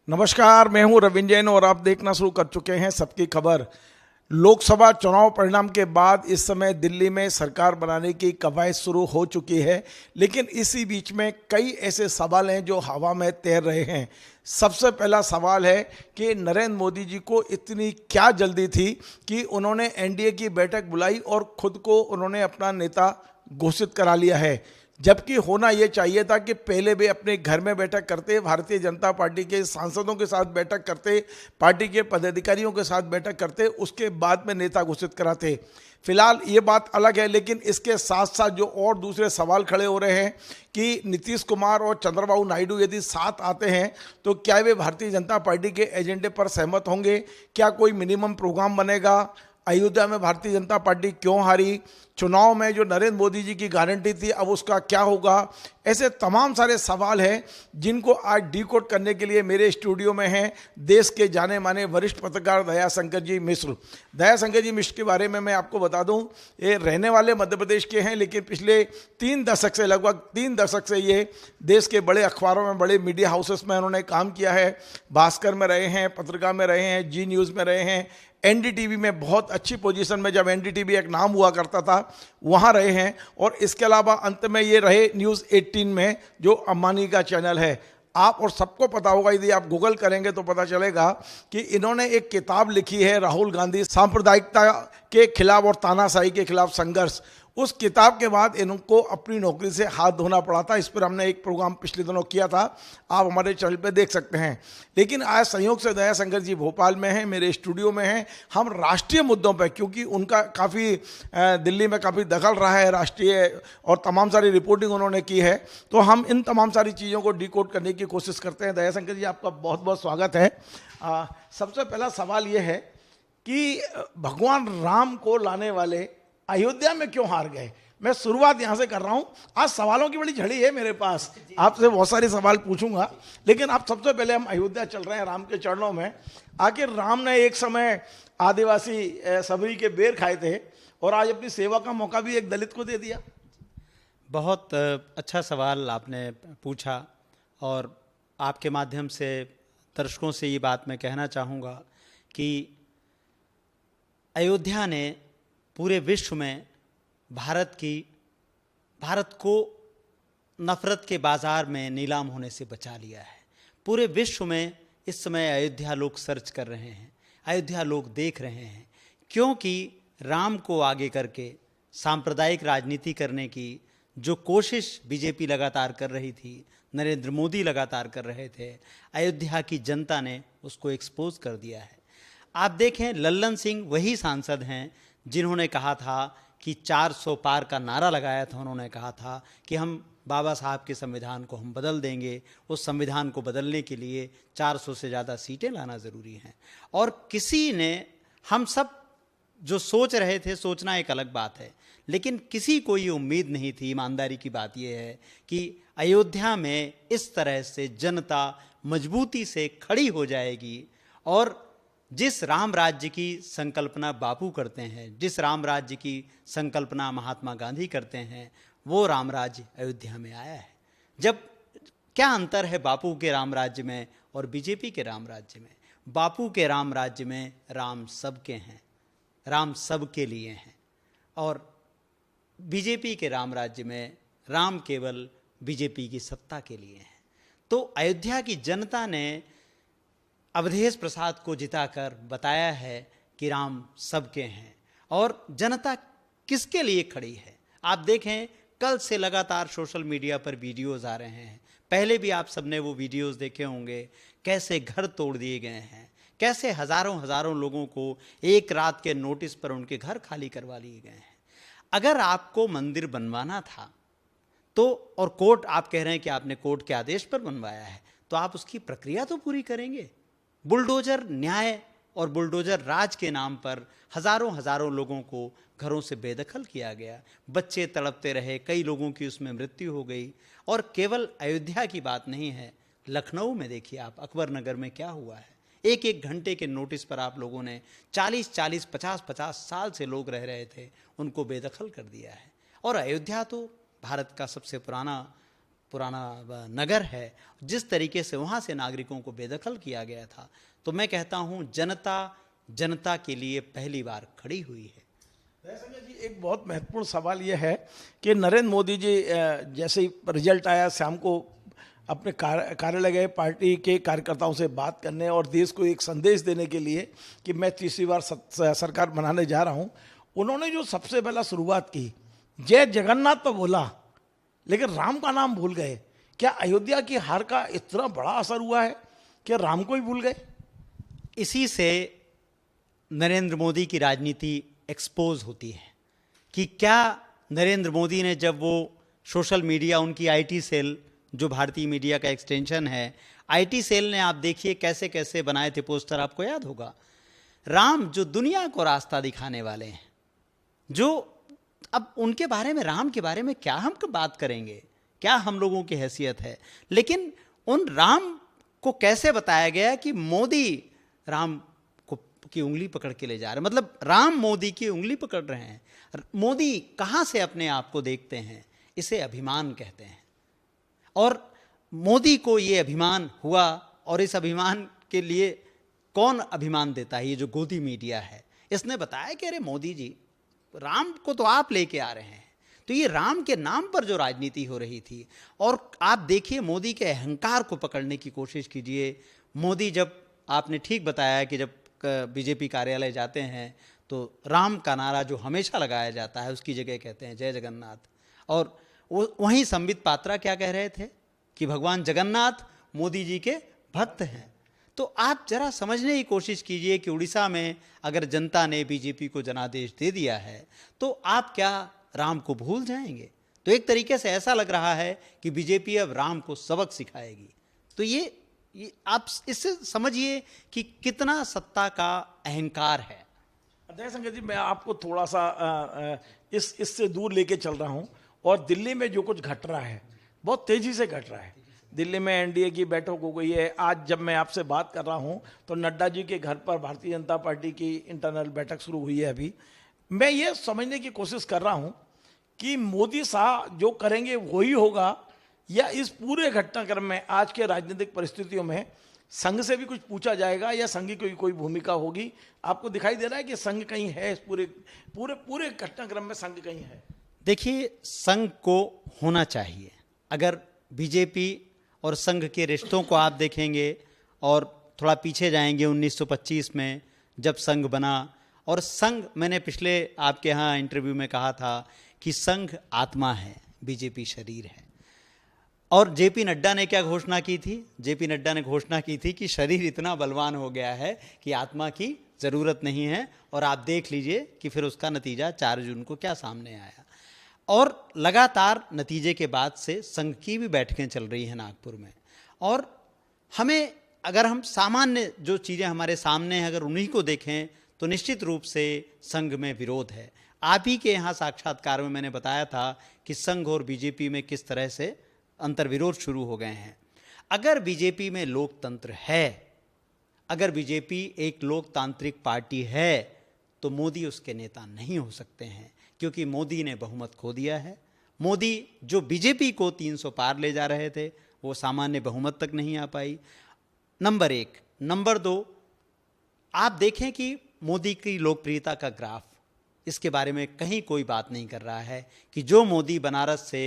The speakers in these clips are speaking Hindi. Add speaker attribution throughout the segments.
Speaker 1: नमस्कार, मैं हूं रविंद्र जैन और आप देखना शुरू कर चुके हैं सबकी खबर। लोकसभा चुनाव परिणाम के बाद इस समय दिल्ली में सरकार बनाने की कवायद शुरू हो चुकी है, लेकिन इसी बीच में कई ऐसे सवाल हैं जो हवा में तैर रहे हैं। सबसे पहला सवाल है कि नरेंद्र मोदी जी को इतनी क्या जल्दी थी कि उन्होंने एनडीए की बैठक बुलाई और खुद को उन्होंने अपना नेता घोषित करा लिया है, जबकि होना ये चाहिए था कि पहले वे अपने घर में बैठक करते, भारतीय जनता पार्टी के सांसदों के साथ बैठक करते, पार्टी के पदाधिकारियों के साथ बैठक करते, उसके बाद में नेता घोषित कराते। फिलहाल ये बात अलग है, लेकिन इसके साथ साथ जो और दूसरे सवाल खड़े हो रहे हैं कि नीतीश कुमार और चंद्रबाबू नायडू यदि साथ आते हैं तो क्या वे भारतीय जनता पार्टी के एजेंडे पर सहमत होंगे? क्या कोई मिनिमम प्रोग्राम बनेगा? अयोध्या में भारतीय जनता पार्टी क्यों हारी? चुनाव में जो नरेंद्र मोदी जी की गारंटी थी अब उसका क्या होगा? ऐसे तमाम सारे सवाल हैं जिनको आज डिकोड करने के लिए मेरे स्टूडियो में हैं देश के जाने माने वरिष्ठ पत्रकार दयाशंकर जी मिश्र। दयाशंकर जी मिश्र के बारे में मैं आपको बता दूं, ये रहने वाले मध्य प्रदेश के हैं, लेकिन पिछले 3 दशक से, लगभग 3 दशक से ये देश के बड़े अखबारों में, बड़े मीडिया हाउसेस में उन्होंने काम किया है। भास्कर में रहे हैं, पत्रिका में रहे हैं, जी न्यूज़ में रहे हैं, एनडीटीवी में बहुत अच्छी पोजीशन में, जब एनडीटीवी एक नाम हुआ करता था, वहाँ रहे हैं। और इसके अलावा अंत में ये रहे न्यूज़ 18 में, जो अंबानी का चैनल है। आप और सबको पता होगा, यदि आप गूगल करेंगे तो पता चलेगा कि इन्होंने एक किताब लिखी है, राहुल गांधी सांप्रदायिकता के खिलाफ और तानाशाही के खिलाफ संघर्ष। उस किताब के बाद इनको अपनी नौकरी से हाथ धोना पड़ा था। इस पर हमने एक प्रोग्राम पिछले दिनों किया था, आप हमारे चैनल पे देख सकते हैं। लेकिन आज संयोग से दयाशंकर जी भोपाल में हैं, मेरे स्टूडियो में हैं। हम राष्ट्रीय मुद्दों पे, क्योंकि उनका काफ़ी दिल्ली में काफ़ी दखल रहा है राष्ट्रीय, और तमाम सारी रिपोर्टिंग उन्होंने की है, तो हम इन तमाम सारी चीज़ों को डिकोड करने की कोशिश करते हैं। दयाशंकर जी, आपका बहुत बहुत स्वागत है। सबसे पहला सवाल ये है कि भगवान राम को लाने वाले अयोध्या में क्यों हार गए? मैं शुरुआत यहां से कर रहा हूं। आज सवालों की बड़ी झड़ी है मेरे पास, आपसे बहुत सारे सवाल पूछूंगा, लेकिन आप सबसे पहले, हम अयोध्या चल रहे हैं राम के चरणों में। आखिर राम ने एक समय आदिवासी सबरी के बेर खाए थे और आज अपनी सेवा का मौका भी एक दलित को दे दिया।
Speaker 2: बहुत अच्छा सवाल आपने पूछा, और आपके माध्यम से दर्शकों से ये बात मैं कहना चाहूँगा कि अयोध्या ने पूरे विश्व में भारत को नफ़रत के बाज़ार में नीलाम होने से बचा लिया है। पूरे विश्व में इस समय अयोध्या लोग सर्च कर रहे हैं, अयोध्या लोग देख रहे हैं, क्योंकि राम को आगे करके सांप्रदायिक राजनीति करने की जो कोशिश बीजेपी लगातार कर रही थी, नरेंद्र मोदी लगातार कर रहे थे, अयोध्या की जनता ने उसको एक्सपोज कर दिया है। आप देखें, लल्लन सिंह वही सांसद हैं जिन्होंने कहा था कि 400 पार का नारा लगाया था। उन्होंने कहा था कि हम बाबा साहब के संविधान को हम बदल देंगे, उस संविधान को बदलने के लिए 400 से ज़्यादा सीटें लाना ज़रूरी हैं। और किसी ने, हम सब जो सोच रहे थे, सोचना एक अलग बात है, लेकिन किसी को ये उम्मीद नहीं थी। ईमानदारी की बात यह है कि अयोध्या में इस तरह से जनता मजबूती से खड़ी हो जाएगी, और जिस राम राज्य की संकल्पना बापू करते हैं, जिस राम राज्य की संकल्पना महात्मा गांधी करते हैं, वो राम राज्य अयोध्या में आया है। जब क्या अंतर है बापू के राम राज्य में और बीजेपी के राम राज्य में? बापू के राम राज्य में राम सबके हैं, राम सबके लिए हैं, और बीजेपी के राम राज्य में राम केवल बीजेपी की सत्ता के लिए हैं। तो अयोध्या की जनता ने अवधेश प्रसाद को जिताकर बताया है कि राम सबके हैं, और जनता किसके लिए खड़ी है। आप देखें, कल से लगातार सोशल मीडिया पर वीडियोस आ रहे हैं, पहले भी आप सबने वो वीडियोस देखे होंगे, कैसे घर तोड़ दिए गए हैं, कैसे हज़ारों हज़ारों लोगों को एक रात के नोटिस पर उनके घर खाली करवा लिए गए हैं। अगर आपको मंदिर बनवाना था तो, और कोर्ट, आप कह रहे हैं कि आपने कोर्ट के आदेश पर बनवाया है, तो आप उसकी प्रक्रिया तो पूरी करेंगे। बुलडोजर न्याय और बुलडोजर राज के नाम पर हज़ारों हज़ारों लोगों को घरों से बेदखल किया गया, बच्चे तड़पते रहे, कई लोगों की उसमें मृत्यु हो गई। और केवल अयोध्या की बात नहीं है, लखनऊ में देखिए आप, अकबर नगर में क्या हुआ है। एक एक घंटे के नोटिस पर आप लोगों ने 40-40, 50-50 साल से लोग रह रहे थे, उनको बेदखल कर दिया है। और अयोध्या तो भारत का सबसे पुराना पुराना नगर है, जिस तरीके से वहाँ से नागरिकों को बेदखल किया गया था, तो मैं कहता हूँ जनता के लिए पहली बार खड़ी हुई है।
Speaker 1: जयशंकर जी, एक बहुत महत्वपूर्ण सवाल यह है कि नरेंद्र मोदी जी जैसे ही रिजल्ट आया, शाम को अपने कार्यालय गए पार्टी के कार्यकर्ताओं से बात करने और देश को एक संदेश देने के लिए कि मैं तीसरी बार सरकार बनाने जा रहा हूं। उन्होंने जो सबसे पहला शुरुआत की, जय जगन्नाथ तो बोला, लेकिन राम का नाम भूल गए। क्या अयोध्या की हार का इतना बड़ा असर हुआ है कि राम को ही भूल गए?
Speaker 2: इसी से नरेंद्र मोदी की राजनीति एक्सपोज होती है कि क्या नरेंद्र मोदी ने, जब वो सोशल मीडिया, उनकी आईटी सेल जो भारतीय मीडिया का एक्सटेंशन है, आईटी सेल ने, आप देखिए कैसे कैसे बनाए थे पोस्टर, आपको याद होगा। राम जो दुनिया को रास्ता दिखाने वाले हैं, जो अब उनके बारे में, राम के बारे में क्या हम बात करेंगे, क्या हम लोगों की हैसियत है, लेकिन उन राम को कैसे बताया गया कि मोदी राम की उंगली पकड़ के ले जा रहे हैं, मतलब राम मोदी की उंगली पकड़ रहे हैं। मोदी कहाँ से अपने आप को देखते हैं, इसे अभिमान कहते हैं। और मोदी को ये अभिमान हुआ, और इस अभिमान के लिए कौन अभिमान देता है? ये जो गोदी मीडिया है, इसने बताया कि अरे मोदी जी, राम को तो आप लेके आ रहे हैं। तो ये राम के नाम पर जो राजनीति हो रही थी, और आप देखिए मोदी के अहंकार को पकड़ने की कोशिश कीजिए। मोदी, जब आपने ठीक बताया कि जब बीजेपी कार्यालय जाते हैं तो राम का नारा जो हमेशा लगाया जाता है, उसकी जगह कहते हैं जय जगन्नाथ। और वो वहीं संबित पात्रा क्या कह रहे थे कि भगवान जगन्नाथ मोदी जी के भक्त हैं। तो आप जरा समझने की कोशिश कीजिए कि उड़ीसा में अगर जनता ने बीजेपी को जनादेश दे दिया है, तो आप क्या राम को भूल जाएंगे? तो एक तरीके से ऐसा लग रहा है कि बीजेपी अब राम को सबक सिखाएगी। तो ये आप इससे समझिए कि कितना सत्ता का अहंकार है।
Speaker 1: जयशंकर जी, मैं आपको थोड़ा सा इससे दूर लेके चल रहा हूं, और दिल्ली में जो कुछ घट रहा है बहुत तेजी से घट रहा है। दिल्ली में एनडीए की बैठक हो गई है। आज जब मैं आपसे बात कर रहा हूं तो नड्डा जी के घर पर भारतीय जनता पार्टी की इंटरनल बैठक शुरू हुई है। अभी मैं ये समझने की कोशिश कर रहा हूं कि मोदी साहब जो करेंगे वही होगा, या इस पूरे घटनाक्रम में आज के राजनीतिक परिस्थितियों में संघ से भी कुछ पूछा जाएगा, या संघ की कोई भूमिका होगी? आपको दिखाई दे रहा है कि संघ कहीं है इस पूरे घटनाक्रम में? संघ कहीं है?
Speaker 2: देखिए, संघ को होना चाहिए। अगर बीजेपी और संघ के रिश्तों को आप देखेंगे और थोड़ा पीछे जाएंगे 1925 में जब संघ बना, और संघ, मैंने पिछले आपके यहाँ इंटरव्यू में कहा था कि संघ आत्मा है, बीजेपी शरीर है। और जेपी नड्डा ने क्या घोषणा की थी? जेपी नड्डा ने घोषणा की थी कि शरीर इतना बलवान हो गया है कि आत्मा की ज़रूरत नहीं है। और आप देख लीजिए कि फिर उसका नतीजा 4 जून को क्या सामने आया। और लगातार नतीजे के बाद से संघ की भी बैठकें चल रही हैं नागपुर में। और हमें, अगर हम सामान्य जो चीज़ें हमारे सामने हैं, अगर उन्हीं को देखें तो निश्चित रूप से संघ में विरोध है। आप ही के यहाँ साक्षात्कार में मैंने बताया था कि संघ और बीजेपी में किस तरह से अंतर्विरोध शुरू हो गए हैं। अगर बीजेपी में लोकतंत्र है, अगर बीजेपी एक लोकतांत्रिक पार्टी है, तो मोदी उसके नेता नहीं हो सकते हैं, क्योंकि मोदी ने बहुमत खो दिया है। मोदी जो बीजेपी को 300 पार ले जा रहे थे, वो सामान्य बहुमत तक नहीं आ पाई। नंबर 1। नंबर 2, आप देखें कि मोदी की लोकप्रियता का ग्राफ, इसके बारे में कहीं कोई बात नहीं कर रहा है कि जो मोदी बनारस से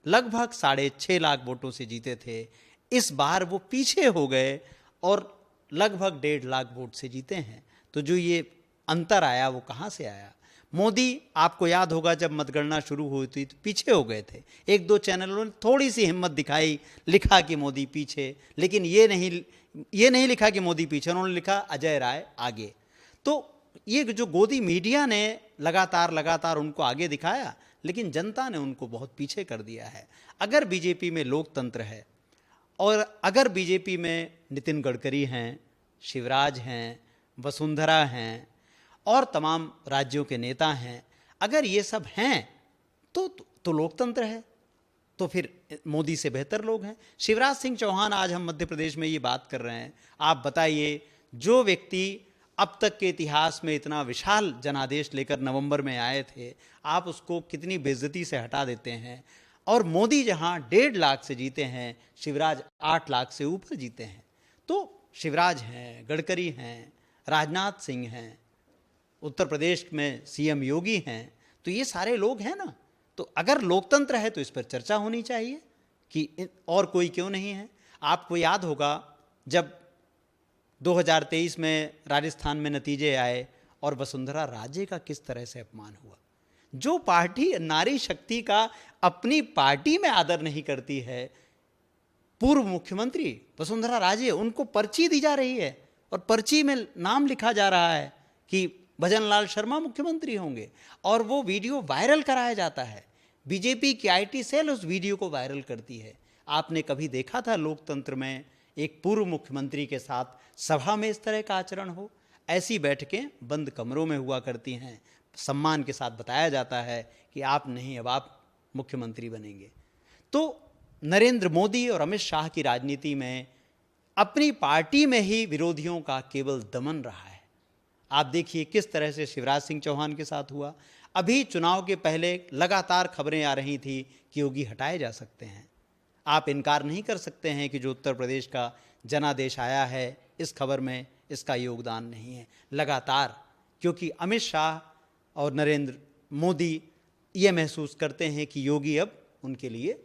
Speaker 2: लगभग 6.5 लाख वोटों से जीते थे, इस बार वो पीछे हो गए और लगभग 1.5 लाख वोट से जीते हैं। तो जो ये अंतर आया वो कहाँ से आया? मोदी, आपको याद होगा जब मतगणना शुरू हुई थी तो पीछे हो गए थे। 1-2 चैनलों ने थोड़ी सी हिम्मत दिखाई, लिखा कि मोदी पीछे, लेकिन ये नहीं लिखा कि मोदी पीछे, उन्होंने लिखा अजय राय आगे। तो ये जो गोदी मीडिया ने लगातार उनको आगे दिखाया, लेकिन जनता ने उनको बहुत पीछे कर दिया है। अगर बीजेपी में लोकतंत्र है, और अगर बीजेपी में नितिन गडकरी हैं, शिवराज हैं, वसुंधरा हैं और तमाम राज्यों के नेता हैं, अगर ये सब हैं तो लोकतंत्र है, तो फिर मोदी से बेहतर लोग हैं। शिवराज सिंह चौहान, आज हम मध्य प्रदेश में ये बात कर रहे हैं, आप बताइए, जो व्यक्ति अब तक के इतिहास में इतना विशाल जनादेश लेकर नवंबर में आए थे, आप उसको कितनी बेइज्जती से हटा देते हैं। और मोदी जहां 1.5 लाख से जीते हैं, शिवराज 8 लाख से ऊपर जीते हैं। तो शिवराज हैं, गडकरी हैं, राजनाथ सिंह हैं, उत्तर प्रदेश में सीएम योगी हैं, तो ये सारे लोग हैं ना। तो अगर लोकतंत्र है तो इस पर चर्चा होनी चाहिए कि और कोई क्यों नहीं है। आपको याद होगा जब 2023 में राजस्थान में नतीजे आए और वसुंधरा राजे का किस तरह से अपमान हुआ। जो पार्टी नारी शक्ति का अपनी पार्टी में आदर नहीं करती है, पूर्व मुख्यमंत्री वसुंधरा राजे, उनको पर्ची दी जा रही है और पर्ची में नाम लिखा जा रहा है कि भजनलाल शर्मा मुख्यमंत्री होंगे, और वो वीडियो वायरल कराया जाता है। बीजेपी की आईटी सेल उस वीडियो को वायरल करती है। आपने कभी देखा था लोकतंत्र में एक पूर्व मुख्यमंत्री के साथ सभा में इस तरह का आचरण हो? ऐसी बैठकें बंद कमरों में हुआ करती हैं। सम्मान के साथ बताया जाता है कि आप नहीं, अब आप मुख्यमंत्री बनेंगे। तो नरेंद्र मोदी और अमित शाह की राजनीति में अपनी पार्टी में ही विरोधियों का केवल दमन रहा है। आप देखिए किस तरह से शिवराज सिंह चौहान के साथ हुआ। अभी चुनाव के पहले लगातार खबरें आ रही थी कि योगी हटाए जा सकते हैं। आप इनकार नहीं कर सकते हैं कि जो उत्तर प्रदेश का जनादेश आया है, इस खबर में इसका योगदान नहीं है लगातार, क्योंकि अमित शाह और नरेंद्र मोदी ये महसूस करते हैं कि योगी अब उनके लिए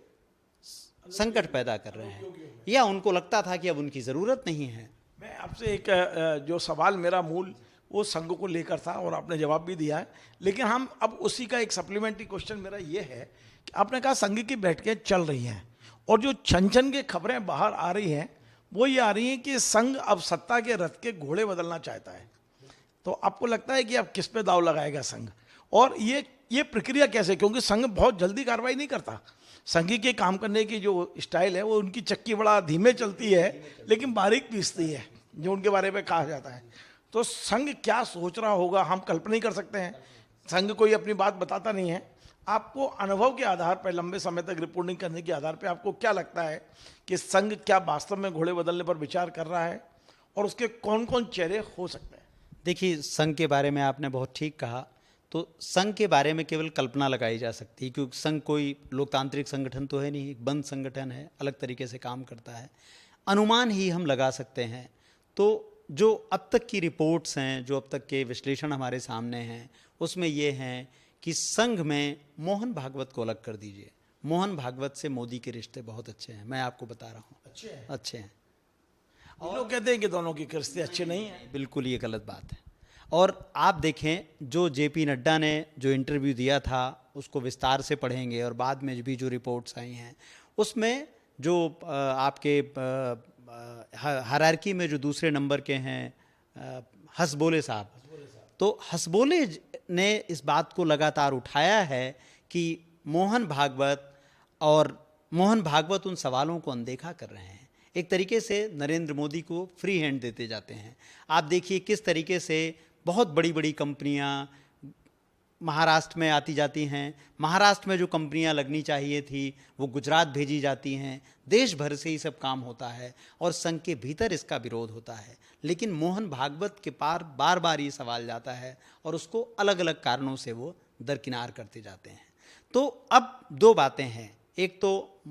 Speaker 2: संकट पैदा कर रहे हैं, या उनको लगता था कि अब उनकी ज़रूरत नहीं है।
Speaker 1: मैं आपसे एक जो सवाल मेरा मूल वो संघ को लेकर था और आपने जवाब भी दिया है, लेकिन हम अब उसी का एक सप्लीमेंट्री क्वेश्चन मेरा ये है कि आपने कहा संघ की बैठकें चल रही हैं और जो छन छन के खबरें बाहर आ रही हैं वो ये आ रही हैं कि संघ अब सत्ता के रथ के घोड़े बदलना चाहता है। तो आपको लगता है कि अब किस पे दाव लगाएगा संघ, और ये प्रक्रिया कैसे? क्योंकि संघ बहुत जल्दी कार्रवाई नहीं करता। संघी के काम करने की जो स्टाइल है वो उनकी चक्की बड़ा धीमे चलती है लेकिन बारीक पीसती है, जो उनके बारे में कहा जाता है। तो संघ क्या सोच रहा होगा हम कल्पना ही कर सकते हैं। संघ कोई अपनी बात बताता नहीं है। आपको अनुभव के आधार पर, लंबे समय तक रिपोर्टिंग करने के आधार पर आपको क्या लगता है कि संघ क्या वास्तव में घोड़े बदलने पर विचार कर रहा है और उसके कौन कौन चेहरे हो सकते हैं?
Speaker 2: देखिए, संघ के बारे में आपने बहुत ठीक कहा। तो संघ के बारे में केवल कल्पना लगाई जा सकती है, क्योंकि संघ कोई लोकतांत्रिक संगठन तो है नहीं, एक बंद संगठन है, अलग तरीके से काम करता है। अनुमान ही हम लगा सकते हैं। तो जो अब तक की रिपोर्ट्स हैं, जो अब तक के विश्लेषण हमारे सामने हैं, उसमें ये हैं कि संघ में मोहन भागवत को अलग कर दीजिए। मोहन भागवत से मोदी के रिश्ते बहुत अच्छे हैं, मैं आपको बता रहा हूँ। अच्छे हैं।
Speaker 1: और लोग कहते हैं कि दोनों के रिश्ते अच्छे नहीं हैं।
Speaker 2: बिल्कुल ये गलत बात है। और आप देखें, जो जेपी नड्डा ने जो इंटरव्यू दिया था उसको विस्तार से पढ़ेंगे, और बाद में भी जो रिपोर्ट्स आई हैं उसमें जो आपके हायरार्की में जो दूसरे नंबर के हैं हसबोले साहब, तो हसबोले ने इस बात को लगातार उठाया है कि मोहन भागवत उन सवालों को अनदेखा कर रहे हैं। एक तरीके से नरेंद्र मोदी को फ्री हैंड देते जाते हैं। आप देखिए किस तरीके से बहुत बड़ी बड़ी कंपनियां महाराष्ट्र में आती जाती हैं। महाराष्ट्र में जो कंपनियां लगनी चाहिए थी वो गुजरात भेजी जाती हैं। देश भर से ही सब काम होता है और संघ के भीतर इसका विरोध होता है। लेकिन मोहन भागवत के पार बार बार ये सवाल जाता है और उसको अलग अलग कारणों से वो दरकिनार करते जाते हैं। तो अब दो बातें हैं। एक तो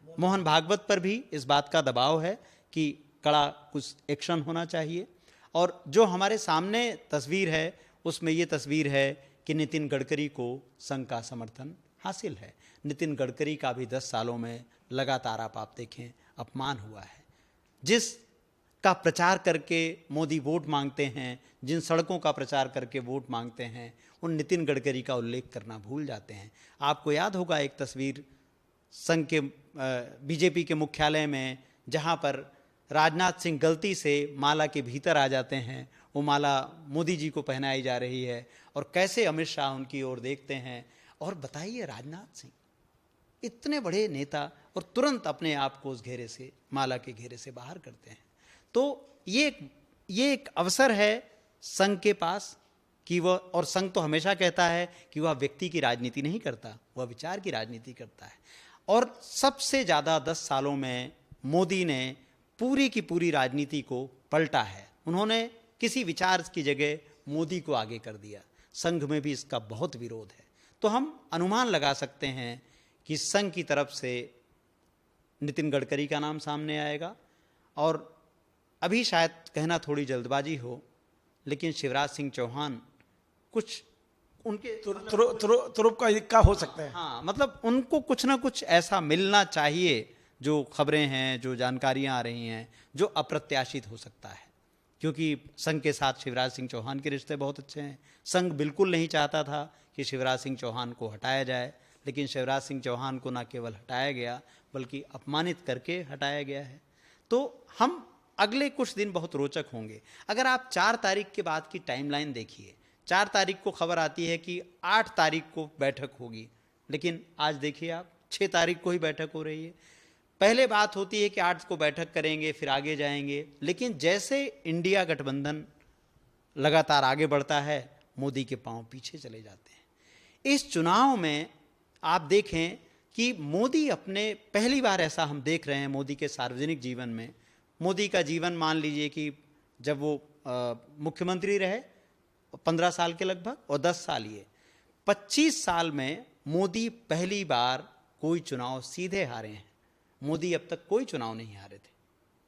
Speaker 2: मोहन भागवत पर भी इस बात का दबाव है कि कड़ा कुछ एक्शन होना चाहिए। और जो हमारे सामने तस्वीर है उसमें ये तस्वीर है कि नितिन गडकरी को संघ का समर्थन हासिल है। नितिन गडकरी का भी 10 सालों में लगातार आप देखें अपमान हुआ है। जिस का प्रचार करके मोदी वोट मांगते हैं, जिन सड़कों का प्रचार करके वोट मांगते हैं, उन नितिन गडकरी का उल्लेख करना भूल जाते हैं। आपको याद होगा एक तस्वीर संघ के बीजेपी के मुख्यालय में, जहां पर राजनाथ सिंह गलती से माला के भीतर आ जाते हैं। वो माला मोदी जी को पहनाई जा रही है और कैसे अमित शाह उनकी ओर देखते हैं। और बताइए, राजनाथ सिंह इतने बड़े नेता और तुरंत अपने आप को उस घेरे से, माला के घेरे से बाहर करते हैं। तो ये एक अवसर है संघ के पास कि वह, और संघ तो हमेशा कहता है कि वह व्यक्ति की राजनीति नहीं करता, वह विचार की राजनीति करता है। और सबसे ज़्यादा 10 सालों में मोदी ने पूरी की पूरी राजनीति को पलटा है। उन्होंने किसी विचार की जगह मोदी को आगे कर दिया। संघ में भी इसका बहुत विरोध है। तो हम अनुमान लगा सकते हैं कि संघ की तरफ से नितिन गडकरी का नाम सामने आएगा। और अभी शायद कहना थोड़ी जल्दबाजी हो, लेकिन शिवराज सिंह चौहान कुछ उनके
Speaker 1: तुरुप का इक्का हो सकता है।
Speaker 2: हाँ, मतलब उनको कुछ ना कुछ ऐसा मिलना चाहिए, जो खबरें हैं, जो जानकारियां आ रही हैं, जो अप्रत्याशित हो सकता है। क्योंकि संघ के साथ शिवराज सिंह चौहान के रिश्ते बहुत अच्छे हैं। संघ बिल्कुल नहीं चाहता था कि शिवराज सिंह चौहान को हटाया जाए, लेकिन शिवराज सिंह चौहान को न केवल हटाया गया बल्कि अपमानित करके हटाया गया है। तो हम अगले कुछ दिन बहुत रोचक होंगे। अगर आप 4 तारीख के बाद की टाइमलाइन देखिए, 4 तारीख को खबर आती है कि 8 तारीख को बैठक होगी, लेकिन आज देखिए आप 6 तारीख को ही बैठक हो रही है। पहले बात होती है कि 8 को बैठक करेंगे, फिर आगे जाएंगे, लेकिन जैसे इंडिया गठबंधन लगातार आगे बढ़ता है, मोदी के पांव पीछे चले जाते हैं। इस चुनाव में आप देखें कि मोदी अपने, पहली बार ऐसा हम देख रहे हैं मोदी के सार्वजनिक जीवन में। मोदी का जीवन मान लीजिए कि जब वो मुख्यमंत्री रहे 15 साल के लगभग, और 10 साल ये 25 साल में मोदी पहली बार कोई चुनाव सीधे हारे हैं। मोदी अब तक कोई चुनाव नहीं हारे थे,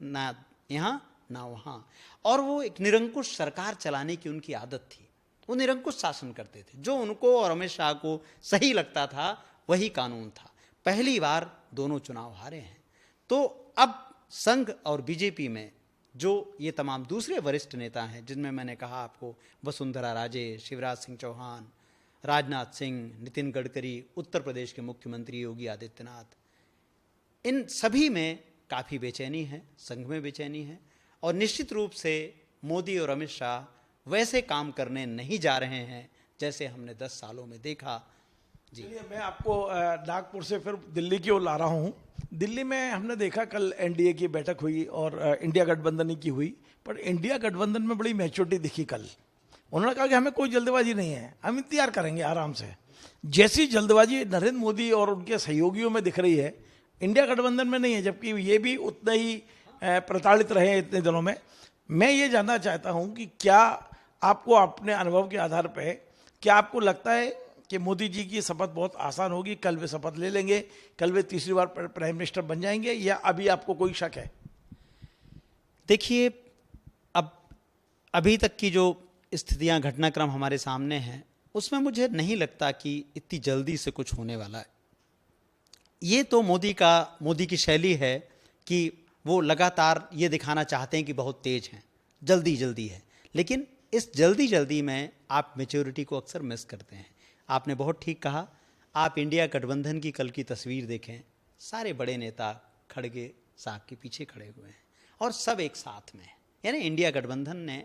Speaker 2: ना यहाँ ना वहाँ। और वो एक निरंकुश सरकार चलाने की उनकी आदत थी। वो निरंकुश शासन करते थे, जो उनको और अमित शाह को सही लगता था वही कानून था। पहली बार दोनों चुनाव हारे हैं। तो अब संघ और बीजेपी में जो ये तमाम दूसरे वरिष्ठ नेता हैं, जिनमें मैंने कहा आपको वसुंधरा राजे, शिवराज सिंह चौहान, राजनाथ सिंह, नितिन गडकरी, उत्तर प्रदेश के मुख्यमंत्री योगी आदित्यनाथ, इन सभी में काफ़ी बेचैनी है, संघ में बेचैनी है। और निश्चित रूप से मोदी और अमित शाह वैसे काम करने नहीं जा रहे हैं जैसे हमने 10 सालों में देखा। जी,
Speaker 1: मैं आपको नागपुर से फिर दिल्ली की ओर ला रहा हूँ। दिल्ली में हमने देखा कल एनडीए की बैठक हुई और इंडिया गठबंधन की हुई, पर इंडिया गठबंधन में बड़ी मैच्योरिटी दिखी कल। उन्होंने कहा कि हमें कोई जल्दबाजी नहीं है, हम इंतजार करेंगे आराम से। जैसी जल्दबाजी नरेंद्र मोदी और उनके सहयोगियों में दिख रही है, इंडिया गठबंधन में नहीं है, जबकि ये भी उतना ही प्रताड़ित रहे इतने दिनों में। मैं ये जानना चाहता हूँ कि क्या आपको अपने अनुभव के आधार पर क्या आपको लगता है कि मोदी जी की शपथ बहुत आसान होगी, कल वे शपथ ले लेंगे, कल वे तीसरी बार प्राइम मिनिस्टर बन जाएंगे, या अभी आपको कोई शक है?
Speaker 2: देखिए, अब अभी तक की जो स्थितियां, घटनाक्रम हमारे सामने हैं, उसमें मुझे नहीं लगता कि इतनी जल्दी से कुछ होने वाला है। ये तो मोदी की शैली है कि वो लगातार ये दिखाना चाहते हैं कि बहुत तेज हैं, जल्दी जल्दी है, लेकिन इस जल्दी जल्दी में आप मैच्योरिटी को अक्सर मिस करते हैं। आपने बहुत ठीक कहा। आप इंडिया गठबंधन की कल की तस्वीर देखें, सारे बड़े नेता खड़गे साहब के पीछे खड़े हुए हैं और सब एक साथ में हैं। यानी इंडिया गठबंधन ने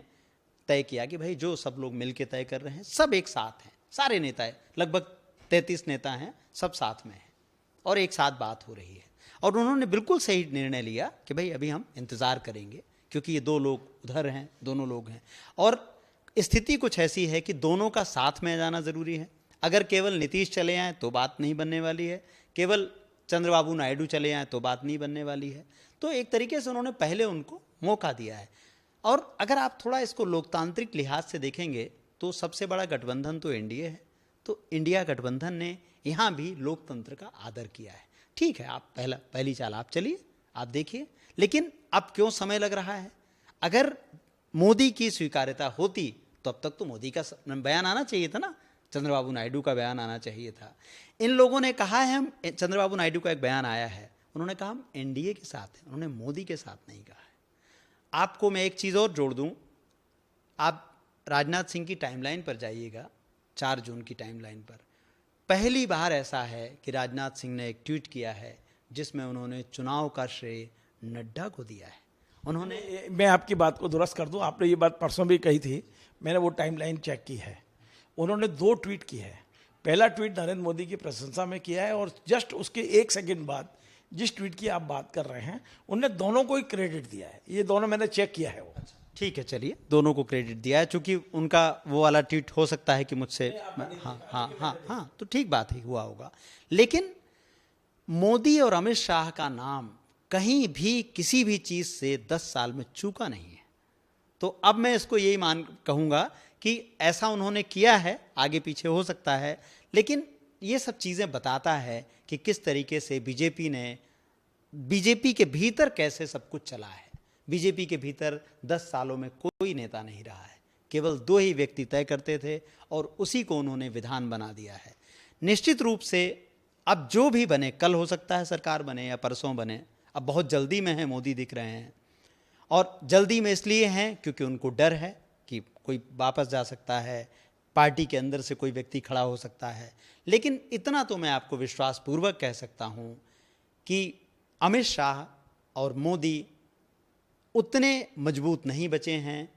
Speaker 2: तय किया कि भाई जो सब लोग मिलके तय कर रहे हैं, सब एक साथ हैं, सारे नेता हैं, लगभग 33 नेता हैं, सब साथ में हैं और एक साथ बात हो रही है। और उन्होंने बिल्कुल सही निर्णय लिया कि भाई अभी हम इंतज़ार करेंगे, क्योंकि ये 2 लोग उधर हैं, दोनों लोग हैं, और स्थिति कुछ ऐसी है कि दोनों का साथ में जाना ज़रूरी है। अगर केवल नीतीश चले आए तो बात नहीं बनने वाली है, केवल चंद्रबाबू नायडू चले आए तो बात नहीं बनने वाली है। तो एक तरीके से उन्होंने पहले उनको मौका दिया है। और अगर आप थोड़ा इसको लोकतांत्रिक लिहाज से देखेंगे तो सबसे बड़ा गठबंधन तो एनडीए है, तो इंडिया गठबंधन ने यहाँ भी लोकतंत्र का आदर किया है। ठीक है, आप पहली चाल आप चलिए, आप देखिए, लेकिन अब क्यों समय लग रहा है? अगर मोदी की स्वीकार्यता होती तो अब तक तो मोदी का बयान आना चाहिए था ना, चंद्रबाबू नायडू का बयान आना चाहिए था। इन लोगों ने कहा है, हम, चंद्रबाबू नायडू का एक बयान आया है, उन्होंने कहा हम एनडीए के साथ हैं, उन्होंने मोदी के साथ नहीं कहा है। आपको मैं एक चीज़ और जोड़ दूं, आप राजनाथ सिंह की टाइमलाइन पर जाइएगा, 4 जून की टाइमलाइन पर पहली बार ऐसा है कि राजनाथ सिंह ने एक ट्वीट किया है जिसमें उन्होंने चुनाव का श्रेय नड्डा को दिया है। उन्होंने,
Speaker 1: मैं आपकी बात को दुरुस्त कर दूं, आपने ये बात परसों भी कही थी, मैंने वो टाइमलाइन चेक की है। उन्होंने 2 ट्वीट किए हैं। पहला ट्वीट नरेंद्र मोदी की प्रशंसा में किया है और जस्ट उसके 1 सेकंड बाद जिस ट्वीट की आप बात कर रहे हैं, उनने दोनों को ही क्रेडिट दिया है। ये दोनों मैंने चेक किया है। वो
Speaker 2: ठीक है, चलिए, दोनों को क्रेडिट दिया है, चूंकि उनका वो वाला ट्वीट हो सकता है कि मुझसे, हाँ, तो ठीक बात ही हुआ होगा। लेकिन मोदी और अमित शाह का नाम कहीं भी किसी भी चीज़ से 10 साल में चूका नहीं है। तो अब मैं इसको यही कहूँगा कि ऐसा उन्होंने किया है, आगे पीछे हो सकता है, लेकिन ये सब चीज़ें बताता है कि किस तरीके से बीजेपी के भीतर कैसे सब कुछ चला है। बीजेपी के भीतर 10 सालों में कोई नेता नहीं रहा है, केवल 2 ही व्यक्ति तय करते थे और उसी को उन्होंने विधान बना दिया है। निश्चित रूप से अब जो भी बने, कल हो सकता है सरकार बने या परसों बने, अब बहुत जल्दी में है, मोदी दिख रहे हैं और जल्दी में इसलिए हैं क्योंकि उनको डर है कि कोई वापस जा सकता है, पार्टी के अंदर से कोई व्यक्ति खड़ा हो सकता है। लेकिन इतना तो मैं आपको विश्वासपूर्वक कह सकता हूं कि अमित शाह और मोदी उतने मजबूत नहीं बचे हैं,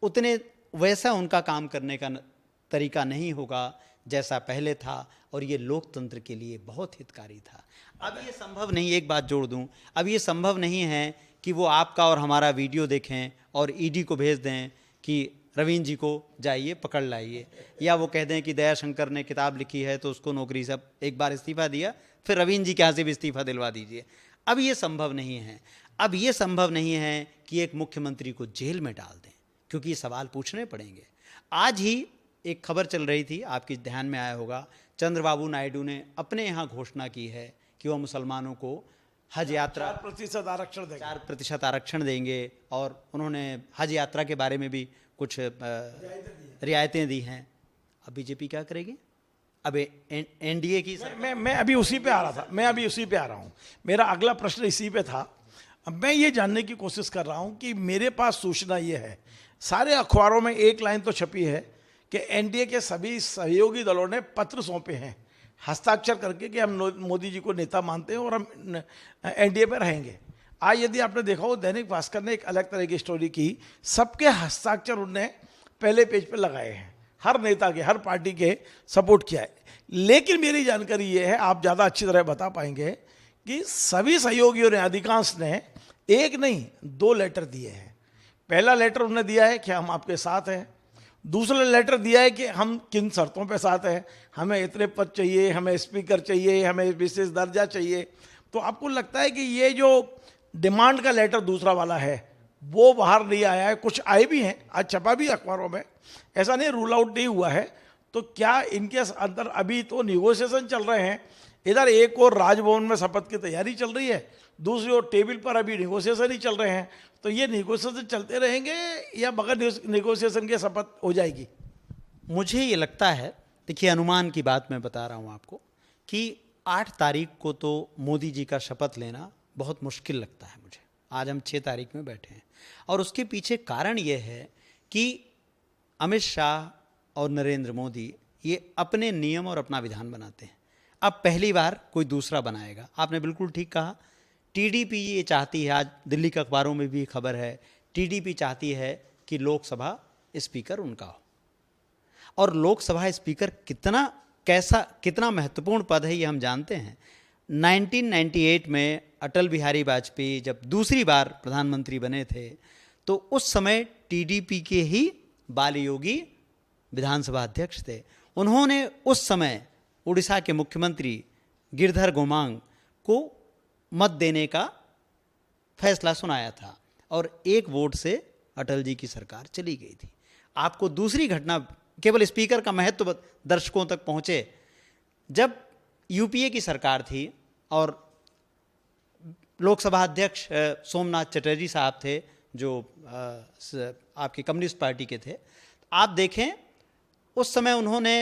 Speaker 2: उतने वैसा उनका काम करने का तरीका नहीं होगा जैसा पहले था, और ये लोकतंत्र के लिए बहुत हितकारी था। अब ये संभव नहीं, एक बात जोड़ दूं, अब ये संभव नहीं है कि वो आपका और हमारा वीडियो देखें और ईडी को भेज दें कि रवीन जी को जाइए पकड़ लाइए, या वो कह दें कि दयाशंकर ने किताब लिखी है तो उसको नौकरी से एक बार इस्तीफा दिया, फिर रवीन जी के यहाँ से भी इस्तीफा दिलवा दीजिए। अब ये संभव नहीं है। अब ये संभव नहीं है कि एक मुख्यमंत्री को जेल में डाल दें, क्योंकि ये सवाल पूछने पड़ेंगे। आज ही एक खबर चल रही थी, आपके ध्यान में आया होगा, चंद्रबाबू नायडू ने अपने यहाँ घोषणा की है कि वह मुसलमानों को हज यात्रा
Speaker 1: 4% आरक्षण देंगे,
Speaker 2: 4% आरक्षण देंगे, और उन्होंने हज यात्रा के बारे में भी कुछ रियायतें दी हैं। अब बीजेपी क्या करेगी? अब एनडीए की
Speaker 1: मैं अभी उसी पे आ रहा था, मैं अभी उसी पे आ रहा हूँ। मेरा अगला प्रश्न इसी पे था। अब मैं ये जानने की कोशिश कर रहा हूँ कि मेरे पास सूचना ये है, सारे अखबारों में एक लाइन तो छपी है कि एनडीए के सभी सहयोगी दलों ने पत्र सौंपे हैं हस्ताक्षर करके कि हम मोदी जी को नेता मानते हैं और हम एनडीए पे रहेंगे। आज यदि आपने देखा हो, दैनिक भास्कर ने एक अलग तरह की स्टोरी की, सबके हस्ताक्षर उनने पहले पेज पे लगाए हैं, हर नेता के, हर पार्टी के सपोर्ट किया है। लेकिन मेरी जानकारी ये है, आप ज़्यादा अच्छी तरह बता पाएंगे, कि सभी सहयोगियों ने, अधिकांश ने, एक नहीं 2 लेटर दिए हैं। पहला लेटर उन्होंने दिया है कि हम आपके साथ हैं, दूसरा लेटर दिया है कि हम किन शर्तों पे साथ हैं, हमें इतने पद चाहिए, हमें स्पीकर चाहिए, हमें विशेष दर्जा चाहिए। तो आपको लगता है कि ये जो डिमांड का लेटर दूसरा वाला है वो बाहर नहीं आया है? कुछ आए भी हैं, आज छपा भी अखबारों में, ऐसा नहीं, रूल आउट नहीं हुआ है। तो क्या इनके अंदर अभी तो निगोशिएशन चल रहे हैं? इधर एक और राजभवन में शपथ की तैयारी चल रही है, दूसरी ओर टेबल पर अभी निगोशिएशन ही चल रहे हैं। तो ये निगोशिएशन चलते रहेंगे या बगैर निगोशिएशन के शपथ हो जाएगी?
Speaker 2: मुझे ये लगता है, देखिए अनुमान की बात मैं बता रहा हूँ आपको, कि 8 तारीख को तो मोदी जी का शपथ लेना बहुत मुश्किल लगता है मुझे। आज हम 6 तारीख में बैठे हैं, और उसके पीछे कारण ये है कि अमित शाह और नरेंद्र मोदी ये अपने नियम और अपना विधान बनाते हैं। अब पहली बार कोई दूसरा बनाएगा। आपने बिल्कुल ठीक कहा, टीडीपी ये चाहती है, आज दिल्ली के अखबारों में भी खबर है, टीडीपी चाहती है कि लोकसभा स्पीकर उनका हो। और लोकसभा स्पीकर कितना महत्वपूर्ण पद है ये हम जानते हैं। 1998 में अटल बिहारी वाजपेयी जब दूसरी बार प्रधानमंत्री बने थे, तो उस समय टीडीपी के ही बाल योगी विधानसभा अध्यक्ष थे। उन्होंने उस समय उड़ीसा के मुख्यमंत्री गिरधर गोमांग को मत देने का फैसला सुनाया था, और 1 वोट से अटल जी की सरकार चली गई थी। आपको दूसरी घटना, केवल स्पीकर का महत्व दर्शकों तक पहुंचे, जब यूपीए की सरकार थी और लोकसभा अध्यक्ष सोमनाथ चटर्जी साहब थे, जो आपकी कम्युनिस्ट पार्टी के थे। आप देखें, उस समय उन्होंने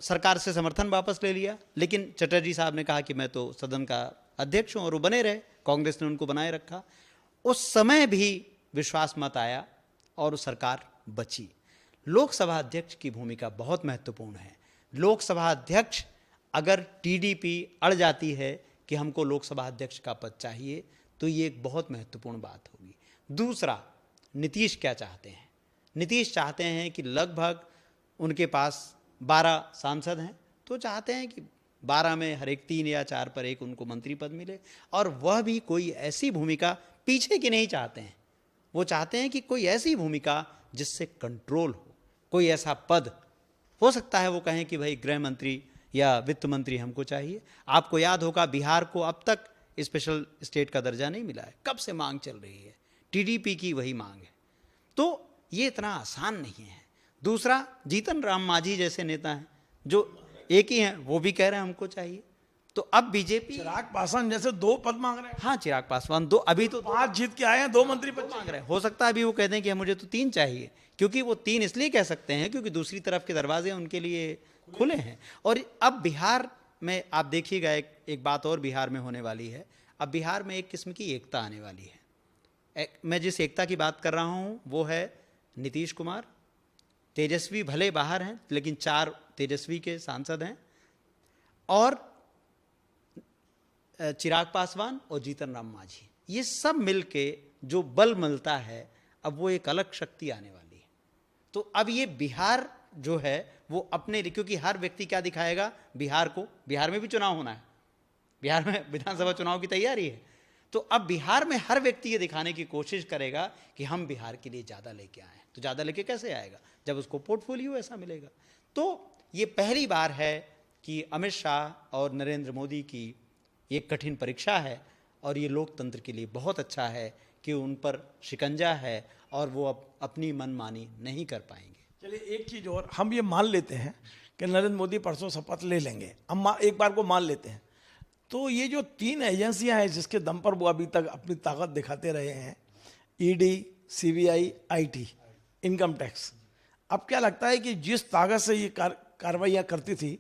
Speaker 2: सरकार से समर्थन वापस ले लिया, लेकिन चटर्जी साहब ने कहा कि मैं तो सदन का अध्यक्ष हूँ, और वो बने रहे, कांग्रेस ने उनको बनाए रखा। उस समय भी विश्वास मत आया और सरकार बची। लोकसभा अध्यक्ष की भूमिका बहुत महत्वपूर्ण है। लोकसभा अध्यक्ष, अगर टीडीपी अड़ जाती है कि हमको लोकसभा अध्यक्ष का पद चाहिए, तो ये एक बहुत महत्वपूर्ण बात होगी। दूसरा, नीतीश क्या चाहते हैं? नीतीश चाहते हैं कि लगभग उनके पास 12 सांसद हैं, तो चाहते हैं कि 12 में हर एक 3 या 4 पर एक उनको मंत्री पद मिले, और वह भी कोई ऐसी भूमिका पीछे की नहीं चाहते हैं। वो चाहते हैं कि कोई ऐसी भूमिका जिससे कंट्रोल हो, कोई ऐसा पद हो सकता है वो कहें कि भाई गृह मंत्री या वित्त मंत्री हमको चाहिए। आपको याद होगा, बिहार को अब तक स्पेशल स्टेट का दर्जा नहीं मिला है, कब से मांग चल रही है, टीडीपी की वही मांग है। तो ये इतना आसान नहीं है। दूसरा, जीतन राम मांझी जैसे नेता हैं जो एक ही हैं, वो भी कह रहे हैं हमको चाहिए। तो अब बीजेपी,
Speaker 1: चिराग पासवान जैसे 2 पद मांग रहे हैं,
Speaker 2: हाँ चिराग पासवान दो, अभी तो
Speaker 1: 5 जीत के आए हैं, 2 मंत्री पद
Speaker 2: मांग रहे हैं। हो सकता है अभी वो कह दें कि मुझे तो 3 चाहिए, क्योंकि वो 3 इसलिए कह सकते हैं क्योंकि दूसरी तरफ के दरवाजे उनके लिए खुले हैं। और अब बिहार में आप देखिएगा, एक बात और बिहार में होने वाली है। अब बिहार में एक किस्म की एकता आने वाली है। मैं जिस एकता की बात कर रहा हूँ वो है नीतीश कुमार, तेजस्वी भले बाहर हैं लेकिन 4 तेजस्वी के सांसद हैं, और चिराग पासवान और जीतन राम मांझी, ये सब मिलके जो बल मिलता है, अब वो एक अलग शक्ति आने वाली है। तो अब ये बिहार जो है वो अपने लिए, क्योंकि हर व्यक्ति क्या दिखाएगा बिहार को, बिहार में भी चुनाव होना है, बिहार में विधानसभा चुनाव की तैयारी है। तो अब बिहार में हर व्यक्ति ये दिखाने की कोशिश करेगा कि हम बिहार के लिए ज़्यादा लेके आए हैं। तो ज़्यादा लेके कैसे आएगा? जब उसको पोर्टफोलियो ऐसा मिलेगा। तो ये पहली बार है कि अमित शाह और नरेंद्र मोदी की ये कठिन परीक्षा है, और ये लोकतंत्र के लिए बहुत अच्छा है कि उन पर शिकंजा है और वो अब अपनी मनमानी नहीं कर पाएंगे।
Speaker 1: चलिए एक चीज और, हम ये मान लेते हैं कि नरेंद्र मोदी परसों शपथ ले लेंगे, हम एक बार को मान लेते हैं, तो ये जो 3 एजेंसियां हैं जिसके दम पर वो अभी तक अपनी ताकत दिखाते रहे हैं, ED, CBI, IT, income tax, अब क्या लगता है कि जिस ताकत से ये कार्रवाइयाँ करती थी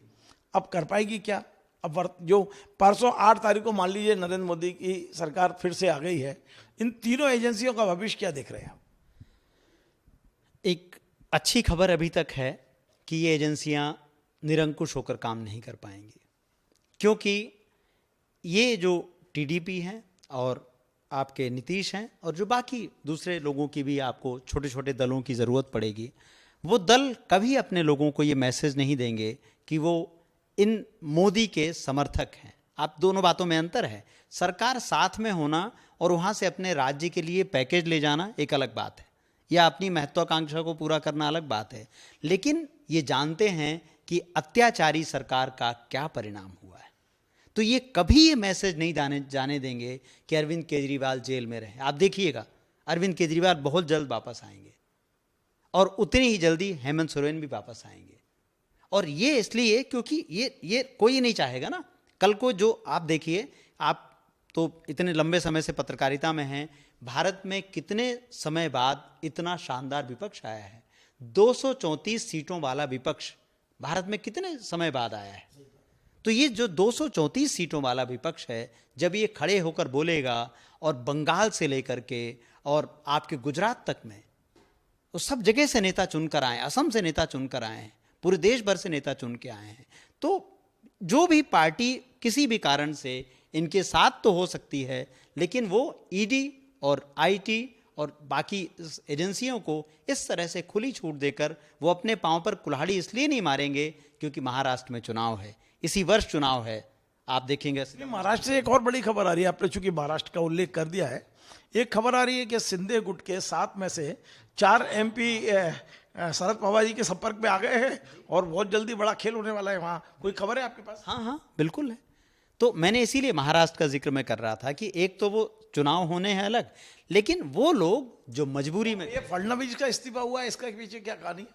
Speaker 1: अब कर पाएगी क्या? अब जो परसों 8 तारीख को मान लीजिए नरेंद्र मोदी की सरकार फिर से आ गई है, इन तीनों एजेंसियों का भविष्य क्या देख रहे हैं आप?
Speaker 2: एक अच्छी खबर अभी तक है कि ये एजेंसियां निरंकुश होकर काम नहीं कर पाएंगी, क्योंकि ये जो टीडीपी हैं और आपके नीतीश हैं और जो बाकी दूसरे लोगों की भी आपको छोटे छोटे दलों की ज़रूरत पड़ेगी, वो दल कभी अपने लोगों को ये मैसेज नहीं देंगे कि वो इन मोदी के समर्थक हैं। आप दोनों बातों में अंतर है। सरकार साथ में होना और वहाँ से अपने राज्य के लिए पैकेज ले जाना एक अलग बात है, या अपनी महत्वाकांक्षा को पूरा करना अलग बात है, लेकिन ये जानते हैं कि अत्याचारी सरकार का क्या परिणाम हुआ है। तो ये कभी ये मैसेज नहीं जाने देंगे कि अरविंद केजरीवाल जेल में रहे। आप देखिएगा अरविंद केजरीवाल बहुत जल्द वापस आएंगे और उतनी ही जल्दी हेमंत सोरेन भी वापस आएंगे। और ये इसलिए क्योंकि ये कोई नहीं चाहेगा ना। कल को जो आप देखिए, आप तो इतने लंबे समय से पत्रकारिता में हैं, भारत में कितने समय बाद इतना शानदार विपक्ष आया है। 234 सीटों वाला विपक्ष भारत में कितने समय बाद आया है। तो ये जो 234 सीटों वाला विपक्ष है, जब ये खड़े होकर बोलेगा और बंगाल से लेकर के और आपके गुजरात तक में तो सब जगह से नेता चुनकर आए, असम से नेता चुनकर आए हैं, पूरे देश भर से नेता चुन के आए हैं। तो जो भी पार्टी किसी भी कारण से इनके साथ तो हो सकती है, लेकिन वो ईडी और आईटी और बाकी एजेंसियों को इस तरह से खुली छूट देकर वो अपने पांव पर कुल्हाड़ी इसलिए नहीं मारेंगे क्योंकि महाराष्ट्र में चुनाव है, इसी वर्ष चुनाव है। आप देखेंगे
Speaker 1: महाराष्ट्र से एक और बड़ी खबर आ रही है, आपने चूंकि महाराष्ट्र का उल्लेख कर दिया है, एक खबर आ रही है कि सिंधे गुट के 7 में से 4 एमपी शरद पवार जी के संपर्क में आ गए हैं और बहुत जल्दी बड़ा खेल होने वाला है वहाँ। कोई खबर है आपके पास?
Speaker 2: हाँ बिल्कुल है। तो मैंने इसीलिए महाराष्ट्र का जिक्र मैं कर रहा था कि एक तो वो चुनाव होने हैं अलग, लेकिन वो लोग जो मजबूरी में,
Speaker 1: ये फडणवीस का इस्तीफा हुआ है, इसका पीछे क्या कहानी?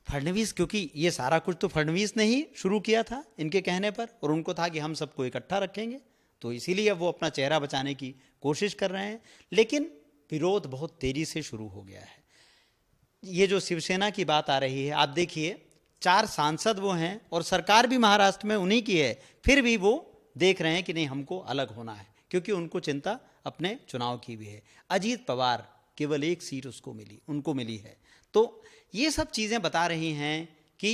Speaker 2: फडणवीस, क्योंकि ये सारा कुछ तो फडणवीस ने ही शुरू किया था इनके कहने पर, और उनको था कि हम सबको इकट्ठा रखेंगे, तो इसीलिए वो अपना चेहरा बचाने की कोशिश कर रहे हैं। लेकिन विरोध बहुत तेजी से शुरू हो गया है। ये जो शिवसेना की बात आ रही है, आप देखिए 4 सांसद वो हैं और सरकार भी महाराष्ट्र में उन्हीं की है, फिर भी वो देख रहे हैं कि नहीं हमको अलग होना है, क्योंकि उनको चिंता अपने चुनाव की भी है। अजीत पवार केवल 1 सीट उनको मिली है। तो ये सब चीज़ें बता रही हैं कि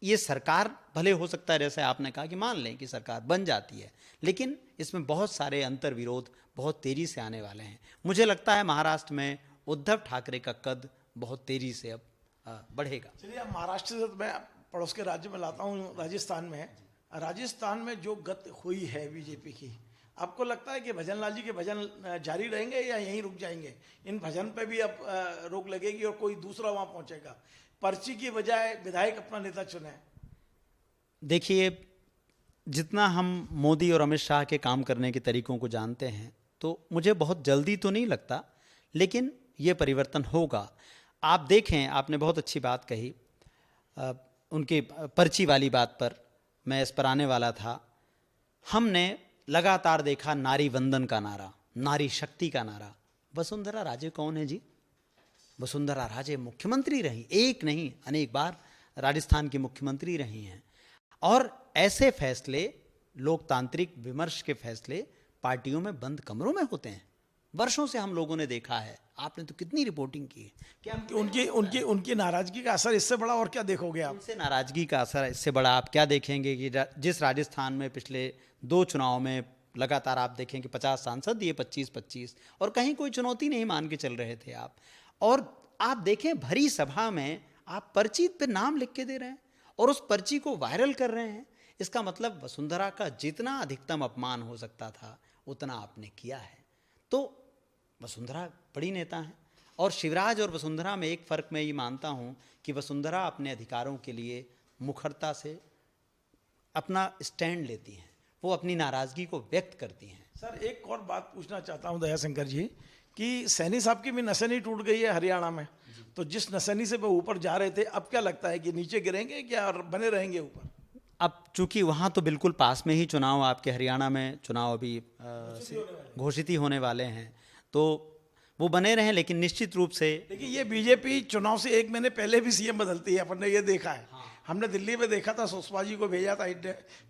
Speaker 2: ये सरकार भले हो सकता है, जैसे आपने कहा कि मान लें कि सरकार बन जाती है, लेकिन इसमें बहुत सारे अंतर विरोध बहुत तेज़ी से आने वाले हैं। मुझे लगता है महाराष्ट्र में उद्धव ठाकरे का कद बहुत तेज़ी से अब बढ़ेगा।
Speaker 1: चलिए अब महाराष्ट्र से मैं पड़ोस के राज्य में लाता हूँ, राजस्थान में जो गत हुई है बीजेपी की, आपको लगता है कि भजनलाल जी के भजन जारी रहेंगे या यहीं रुक जाएंगे? इन भजन पे भी अब रोक लगेगी और कोई दूसरा वहां पहुंचेगा? पर्ची की बजाय विधायक अपना नेता चुने।
Speaker 2: देखिए, जितना हम मोदी और अमित शाह के काम करने के तरीकों को जानते हैं, तो मुझे बहुत जल्दी तो नहीं लगता, लेकिन ये परिवर्तन होगा। आप देखें, आपने बहुत अच्छी बात कही उनके पर्ची वाली बात पर। मैं इस पर आने वाला था। हमने लगातार देखा नारी वंदन का नारा, नारी शक्ति का नारा। वसुंधरा राजे कौन है जी? वसुंधरा राजे मुख्यमंत्री रही, एक नहीं अनेक बार राजस्थान की मुख्यमंत्री रही हैं। और ऐसे फैसले, लोकतांत्रिक विमर्श के फैसले पार्टियों में बंद कमरों में होते हैं। वर्षों से हम लोगों ने देखा है, आपने तो कितनी रिपोर्टिंग की है। क्या
Speaker 1: उनकी उनकी उनकी नाराजगी का असर इससे बड़ा और क्या देखोगे आप?
Speaker 2: उनसे नाराजगी का असर इससे बड़ा आप क्या देखेंगे कि जिस राजस्थान में पिछले 2 चुनाव में लगातार आप देखें कि 50 सांसद दिए, 25-25, और कहीं कोई चुनौती नहीं मान के चल रहे थे आप। और आप देखें भरी सभा में आप पर्ची पे नाम लिख के दे रहे हैं और उस पर्ची को वायरल कर रहे हैं। इसका मतलब वसुंधरा का जितना अधिकतम अपमान हो सकता था उतना आपने किया है। तो वसुंधरा बड़ी नेता हैं। और शिवराज और वसुंधरा में एक फ़र्क मैं ये मानता हूँ कि वसुंधरा अपने अधिकारों के लिए मुखरता से अपना स्टैंड लेती हैं, वो अपनी नाराज़गी को व्यक्त करती हैं।
Speaker 1: सर एक और बात पूछना चाहता हूं दयाशंकर जी कि सैनी साहब की भी नसेनी टूट गई है हरियाणा में, तो जिस नसेनी से वो ऊपर जा रहे थे, अब क्या लगता है कि नीचे गिरेंगे क्या बने रहेंगे ऊपर?
Speaker 2: अब चूंकि वहाँ तो बिल्कुल पास में ही चुनाव, आपके हरियाणा में चुनाव अभी घोषित ही होने वाले हैं, तो वो बने रहें। लेकिन निश्चित रूप से
Speaker 1: देखिए ये बीजेपी चुनाव से 1 महीने पहले भी सीएम बदलती है, अपन ने ये देखा है। हमने दिल्ली में देखा था, सुषमा जी को भेजा था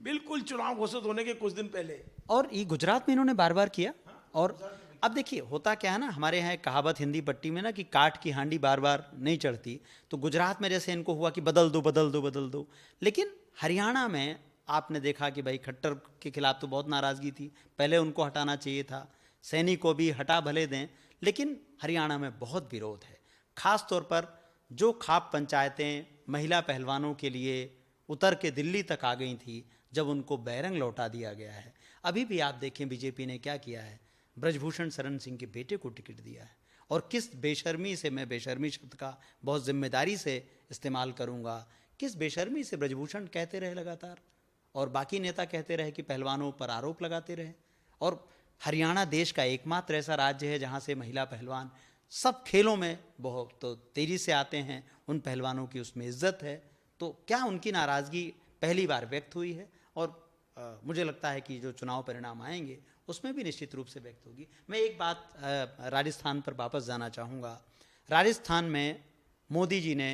Speaker 1: बिल्कुल चुनाव घोषित होने के कुछ दिन पहले।
Speaker 2: और ये गुजरात में इन्होंने बार बार किया। और अब देखिए होता क्या है ना, हमारे यहाँ एक कहावत हिंदी पट्टी में ना कि काट की हांडी बार बार नहीं चढ़ती। तो गुजरात में जैसे इनको हुआ कि बदल दो बदल दो बदल दो, लेकिन हरियाणा में आपने देखा कि भाई खट्टर के खिलाफ तो बहुत नाराज़गी थी, पहले उनको हटाना चाहिए था। सैनी को भी हटा भले दें, लेकिन हरियाणा में बहुत विरोध है। ख़ास तौर पर जो खाप पंचायतें महिला पहलवानों के लिए उतर के दिल्ली तक आ गई थी, जब उनको बैरंग लौटा दिया गया है। अभी भी आप देखें बीजेपी ने क्या किया है, ब्रजभूषण शरण सिंह के बेटे को टिकट दिया है। और किस बेशर्मी से, मैं बेशर्मी शब्द का बहुत जिम्मेदारी से इस्तेमाल करूंगा, किस बेशर्मी से ब्रजभूषण कहते रहे लगातार, और बाकी नेता कहते रहे कि पहलवानों पर आरोप लगाते रहे। और हरियाणा देश का एकमात्र ऐसा राज्य है जहाँ से महिला पहलवान सब खेलों में बहुत तो तेज़ी से आते हैं, उन पहलवानों की उसमें इज्जत है। तो क्या उनकी नाराज़गी पहली बार व्यक्त हुई है? और मुझे लगता है कि जो चुनाव परिणाम आएंगे उसमें भी निश्चित रूप से व्यक्त होगी। मैं एक बात राजस्थान पर वापस जाना चाहूँगा। राजस्थान में मोदी जी ने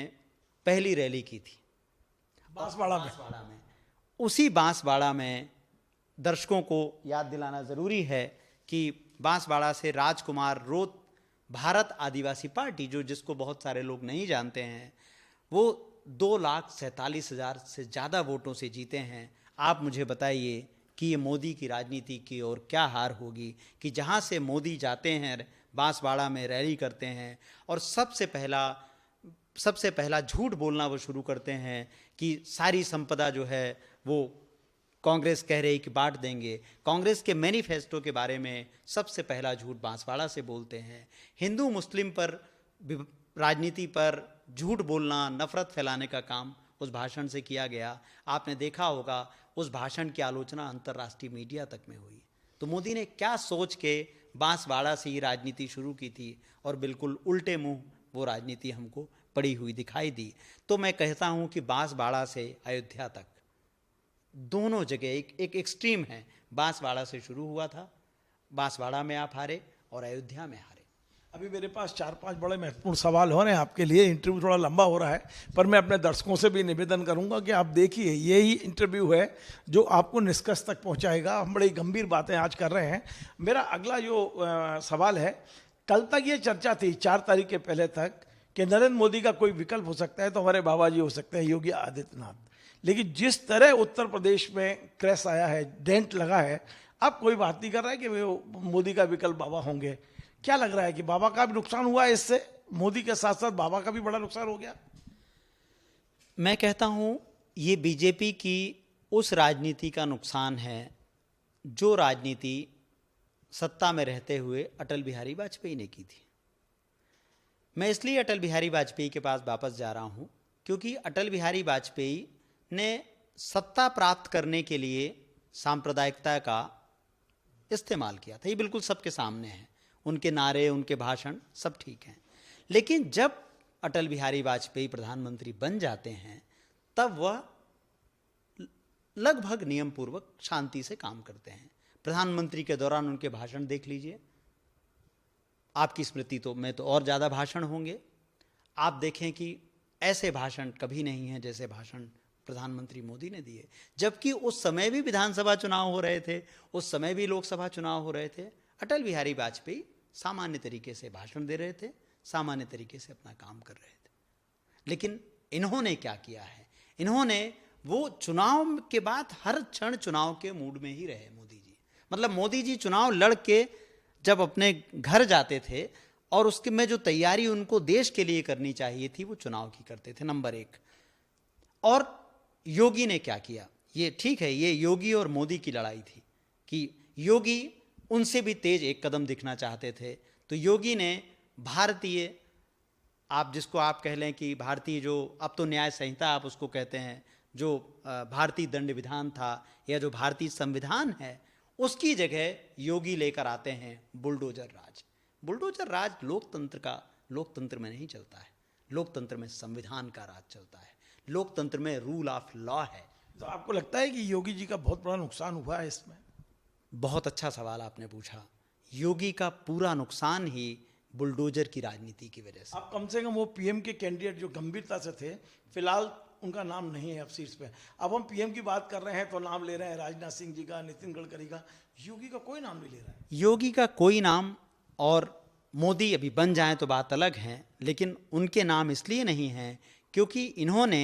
Speaker 2: पहली रैली की थी
Speaker 1: बांसवाड़ा
Speaker 2: में। उसी बांसवाड़ा में दर्शकों को याद दिलाना ज़रूरी है कि बांसवाड़ा से राजकुमार रोत भारत आदिवासी पार्टी, जो जिसको बहुत सारे लोग नहीं जानते हैं, वो 2,47,000 से ज़्यादा वोटों से जीते हैं। आप मुझे बताइए कि ये मोदी की राजनीति की ओर क्या हार होगी कि जहाँ से मोदी जाते हैं बांसवाड़ा में रैली करते हैं और सबसे पहला झूठ बोलना वो शुरू करते हैं कि सारी संपदा जो है वो कांग्रेस कह रही कि बांट देंगे। कांग्रेस के मैनिफेस्टो के बारे में सबसे पहला झूठ बांसवाड़ा से बोलते हैं। हिंदू मुस्लिम पर राजनीति पर झूठ बोलना, नफरत फैलाने का काम उस भाषण से किया गया। आपने देखा होगा उस भाषण की आलोचना अंतर्राष्ट्रीय मीडिया तक में हुई। तो मोदी ने क्या सोच के बांसवाड़ा से ही राजनीति शुरू की थी और बिल्कुल उल्टे मुंह वो राजनीति हमको पड़ी हुई दिखाई दी। तो मैं कहता हूँ कि बांसवाड़ा से अयोध्या तक दोनों जगह एक एक्सट्रीम है। बांसवाड़ा से शुरू हुआ था, बांसवाड़ा में आप हारे और अयोध्या में हारे।
Speaker 1: अभी मेरे पास 4-5 बड़े महत्वपूर्ण सवाल हो रहे हैं आपके लिए। इंटरव्यू थोड़ा लंबा हो रहा है, पर मैं अपने दर्शकों से भी निवेदन करूंगा कि आप देखिए यही इंटरव्यू है जो आपको निष्कर्ष तक पहुंचाएगा। हम बड़ी गंभीर बातें आज कर रहे हैं। मेरा अगला जो सवाल है, कल तक ये चर्चा थी 4 तारीख के पहले तक कि नरेंद्र मोदी का कोई विकल्प हो सकता है तो हमारे बाबा जी हो सकते हैं, योगी आदित्यनाथ। लेकिन जिस तरह उत्तर प्रदेश में क्रैश आया है, डेंट लगा है, अब कोई बात नहीं कर रहा है कि वो मोदी का विकल्प बाबा होंगे। क्या लग रहा है कि बाबा का भी नुकसान हुआ है इससे? मोदी के साथ साथ बाबा का भी बड़ा नुकसान हो गया।
Speaker 2: मैं कहता हूं ये बीजेपी की उस राजनीति का नुकसान है जो राजनीति सत्ता में रहते हुए अटल बिहारी वाजपेयी ने की थी। मैं इसलिए अटल बिहारी वाजपेयी के पास वापस जा रहा हूं क्योंकि अटल बिहारी वाजपेयी ने सत्ता प्राप्त करने के लिए सांप्रदायिकता का इस्तेमाल किया था। ये बिल्कुल सबके सामने है। उनके नारे, उनके भाषण सब ठीक हैं, लेकिन जब अटल बिहारी वाजपेयी प्रधानमंत्री बन जाते हैं तब वह लगभग नियम पूर्वक शांति से काम करते हैं। प्रधानमंत्री के दौरान उनके भाषण देख लीजिए, आपकी स्मृति तो में तो और ज़्यादा भाषण होंगे। आप देखें कि ऐसे भाषण कभी नहीं है जैसे भाषण प्रधानमंत्री मोदी ने दिए, जबकि उस समय भी विधानसभा चुनाव हो रहे थे, उस समय भी लोकसभा चुनाव हो रहे थे। अटल बिहारी वाजपेयी सामान्य तरीके से भाषण दे रहे थे, सामान्य तरीके से अपना काम कर रहे थे। लेकिन इन्होंने क्या किया है, इन्होंने वो चुनाव के बाद हर क्षण चुनाव के मूड में ही रहे मोदी जी। मतलब मोदी जी चुनाव लड़ के जब अपने घर जाते थे और उसके में जो तैयारी उनको देश के लिए करनी चाहिए थी वो चुनाव की करते थे, नंबर एक। और योगी ने क्या किया, ये ठीक है, ये योगी और मोदी की लड़ाई थी कि योगी उनसे भी तेज एक कदम दिखना चाहते थे। तो योगी ने भारतीय, आप जिसको आप कह लें कि भारतीय जो अब तो न्याय संहिता आप उसको कहते हैं, जो भारतीय दंड विधान था या जो भारतीय संविधान है, उसकी जगह योगी लेकर आते हैं बुलडोजर राज। बुलडोजर राज लोकतंत्र में नहीं चलता है, लोकतंत्र में संविधान का राज चलता है, लोकतंत्र में रूल ऑफ लॉ है।
Speaker 1: तो आपको लगता है कि योगी जी का बहुत बड़ा नुकसान हुआ है इसमें?
Speaker 2: बहुत अच्छा सवाल आपने पूछा। योगी का पूरा नुकसान ही बुलडोजर की राजनीति की वजह से।
Speaker 1: आप कम से कम वो पीएम के कैंडिडेट जो गंभीरता से थे, फिलहाल उनका नाम नहीं है अब शीर्ष पे। अब हम पीएम की बात कर रहे हैं तो नाम ले रहे हैं राजनाथ सिंह जी का, नितिन गडकरी का, योगी का कोई नाम नहीं ले रहा है।
Speaker 2: योगी का कोई नाम, और मोदी अभी बन जाए तो बात अलग है, लेकिन उनके नाम इसलिए नहीं है क्योंकि इन्होंने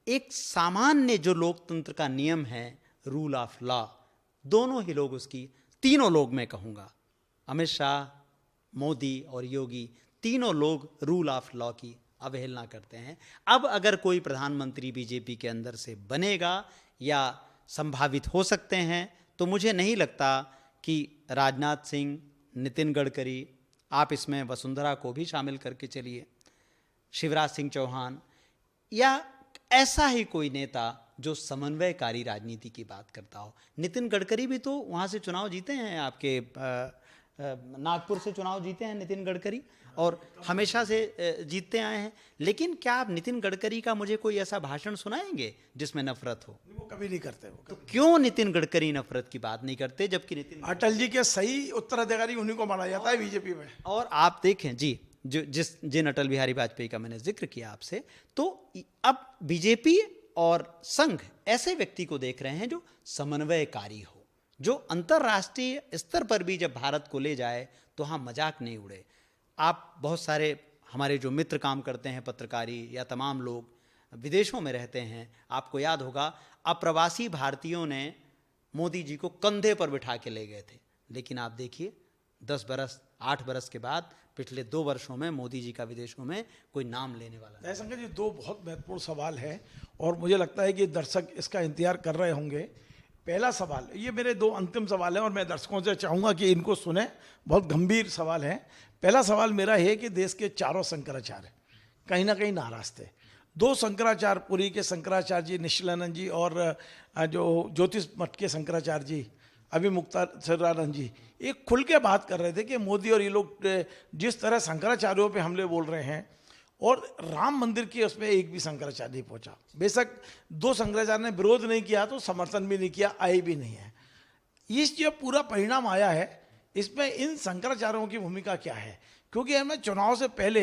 Speaker 2: एक सामान्य जो लोकतंत्र का नियम है, रूल ऑफ लॉ, दोनों ही लोग उसकी, तीनों लोग मैं कहूँगा, अमित शाह, मोदी और योगी, तीनों लोग रूल ऑफ लॉ की अवहेलना करते हैं। अब अगर कोई प्रधानमंत्री बीजेपी के अंदर से बनेगा या संभावित हो सकते हैं, तो मुझे नहीं लगता कि राजनाथ सिंह, नितिन गडकरी, आप इसमें वसुंधरा को भी शामिल करके चलिए, शिवराज सिंह चौहान, या ऐसा ही कोई नेता जो समन्वयकारी राजनीति की बात करता हो। नितिन गडकरी भी तो वहाँ से चुनाव जीते हैं, आपके नागपुर से चुनाव जीते हैं नितिन गडकरी, और हमेशा से जीतते आए हैं। लेकिन क्या आप नितिन गडकरी का मुझे कोई ऐसा भाषण सुनाएंगे जिसमें नफरत हो?
Speaker 1: वो कभी नहीं करते।
Speaker 2: तो क्यों नितिन गडकरी नफरत की बात नहीं करते, जबकि नितिन
Speaker 1: अटल जी के सही उत्तराधिकारी उन्हीं को माना जाता है बीजेपी में।
Speaker 2: और आप देखें जी, जिन अटल बिहारी वाजपेयी का मैंने जिक्र किया आपसे, तो अब बीजेपी और संघ ऐसे व्यक्ति को देख रहे हैं जो समन्वयकारी हो, जो अंतर्राष्ट्रीय स्तर पर भी जब भारत को ले जाए तो हाँ मजाक नहीं उड़े। आप बहुत सारे हमारे जो मित्र काम करते हैं, पत्रकारी या तमाम लोग विदेशों में रहते हैं, आपको याद होगा अप्रवासी भारतीयों ने मोदी जी को कंधे पर बिठा के ले गए थे। लेकिन आप देखिए 10 बरस 8 बरस के बाद पिछले 2 वर्षों में मोदी जी का विदेशों में कोई नाम लेने वाला नहीं।
Speaker 1: जयशंकर जी, 2 बहुत महत्वपूर्ण सवाल है और मुझे लगता है कि दर्शक इसका इंतजार कर रहे होंगे। पहला सवाल, ये मेरे 2 अंतिम सवाल हैं और मैं दर्शकों से चाहूँगा कि इनको सुने, बहुत गंभीर सवाल है। पहला सवाल मेरा है कि देश के चारों शंकराचार्य कहीं ना कहीं नाराज थे। 2 शंकराचार्य, पुरी के शंकराचार्य जी, निश्चलानंद जी, और जो ज्योतिष मठ के शंकराचार्य जी, अभी मुक्तासरानंद जी, एक खुल के बात कर रहे थे कि मोदी और ये लोग जिस तरह शंकराचार्यों पे हमले बोल रहे हैं, और राम मंदिर की उसमें एक भी शंकराचार्य नहीं पहुंचा। बेशक 2 शंकराचार्य ने विरोध नहीं किया तो समर्थन भी नहीं किया, आए भी नहीं है। इस जो पूरा परिणाम आया है, इसमें इन शंकराचार्यों की भूमिका क्या है? क्योंकि हमें चुनाव से पहले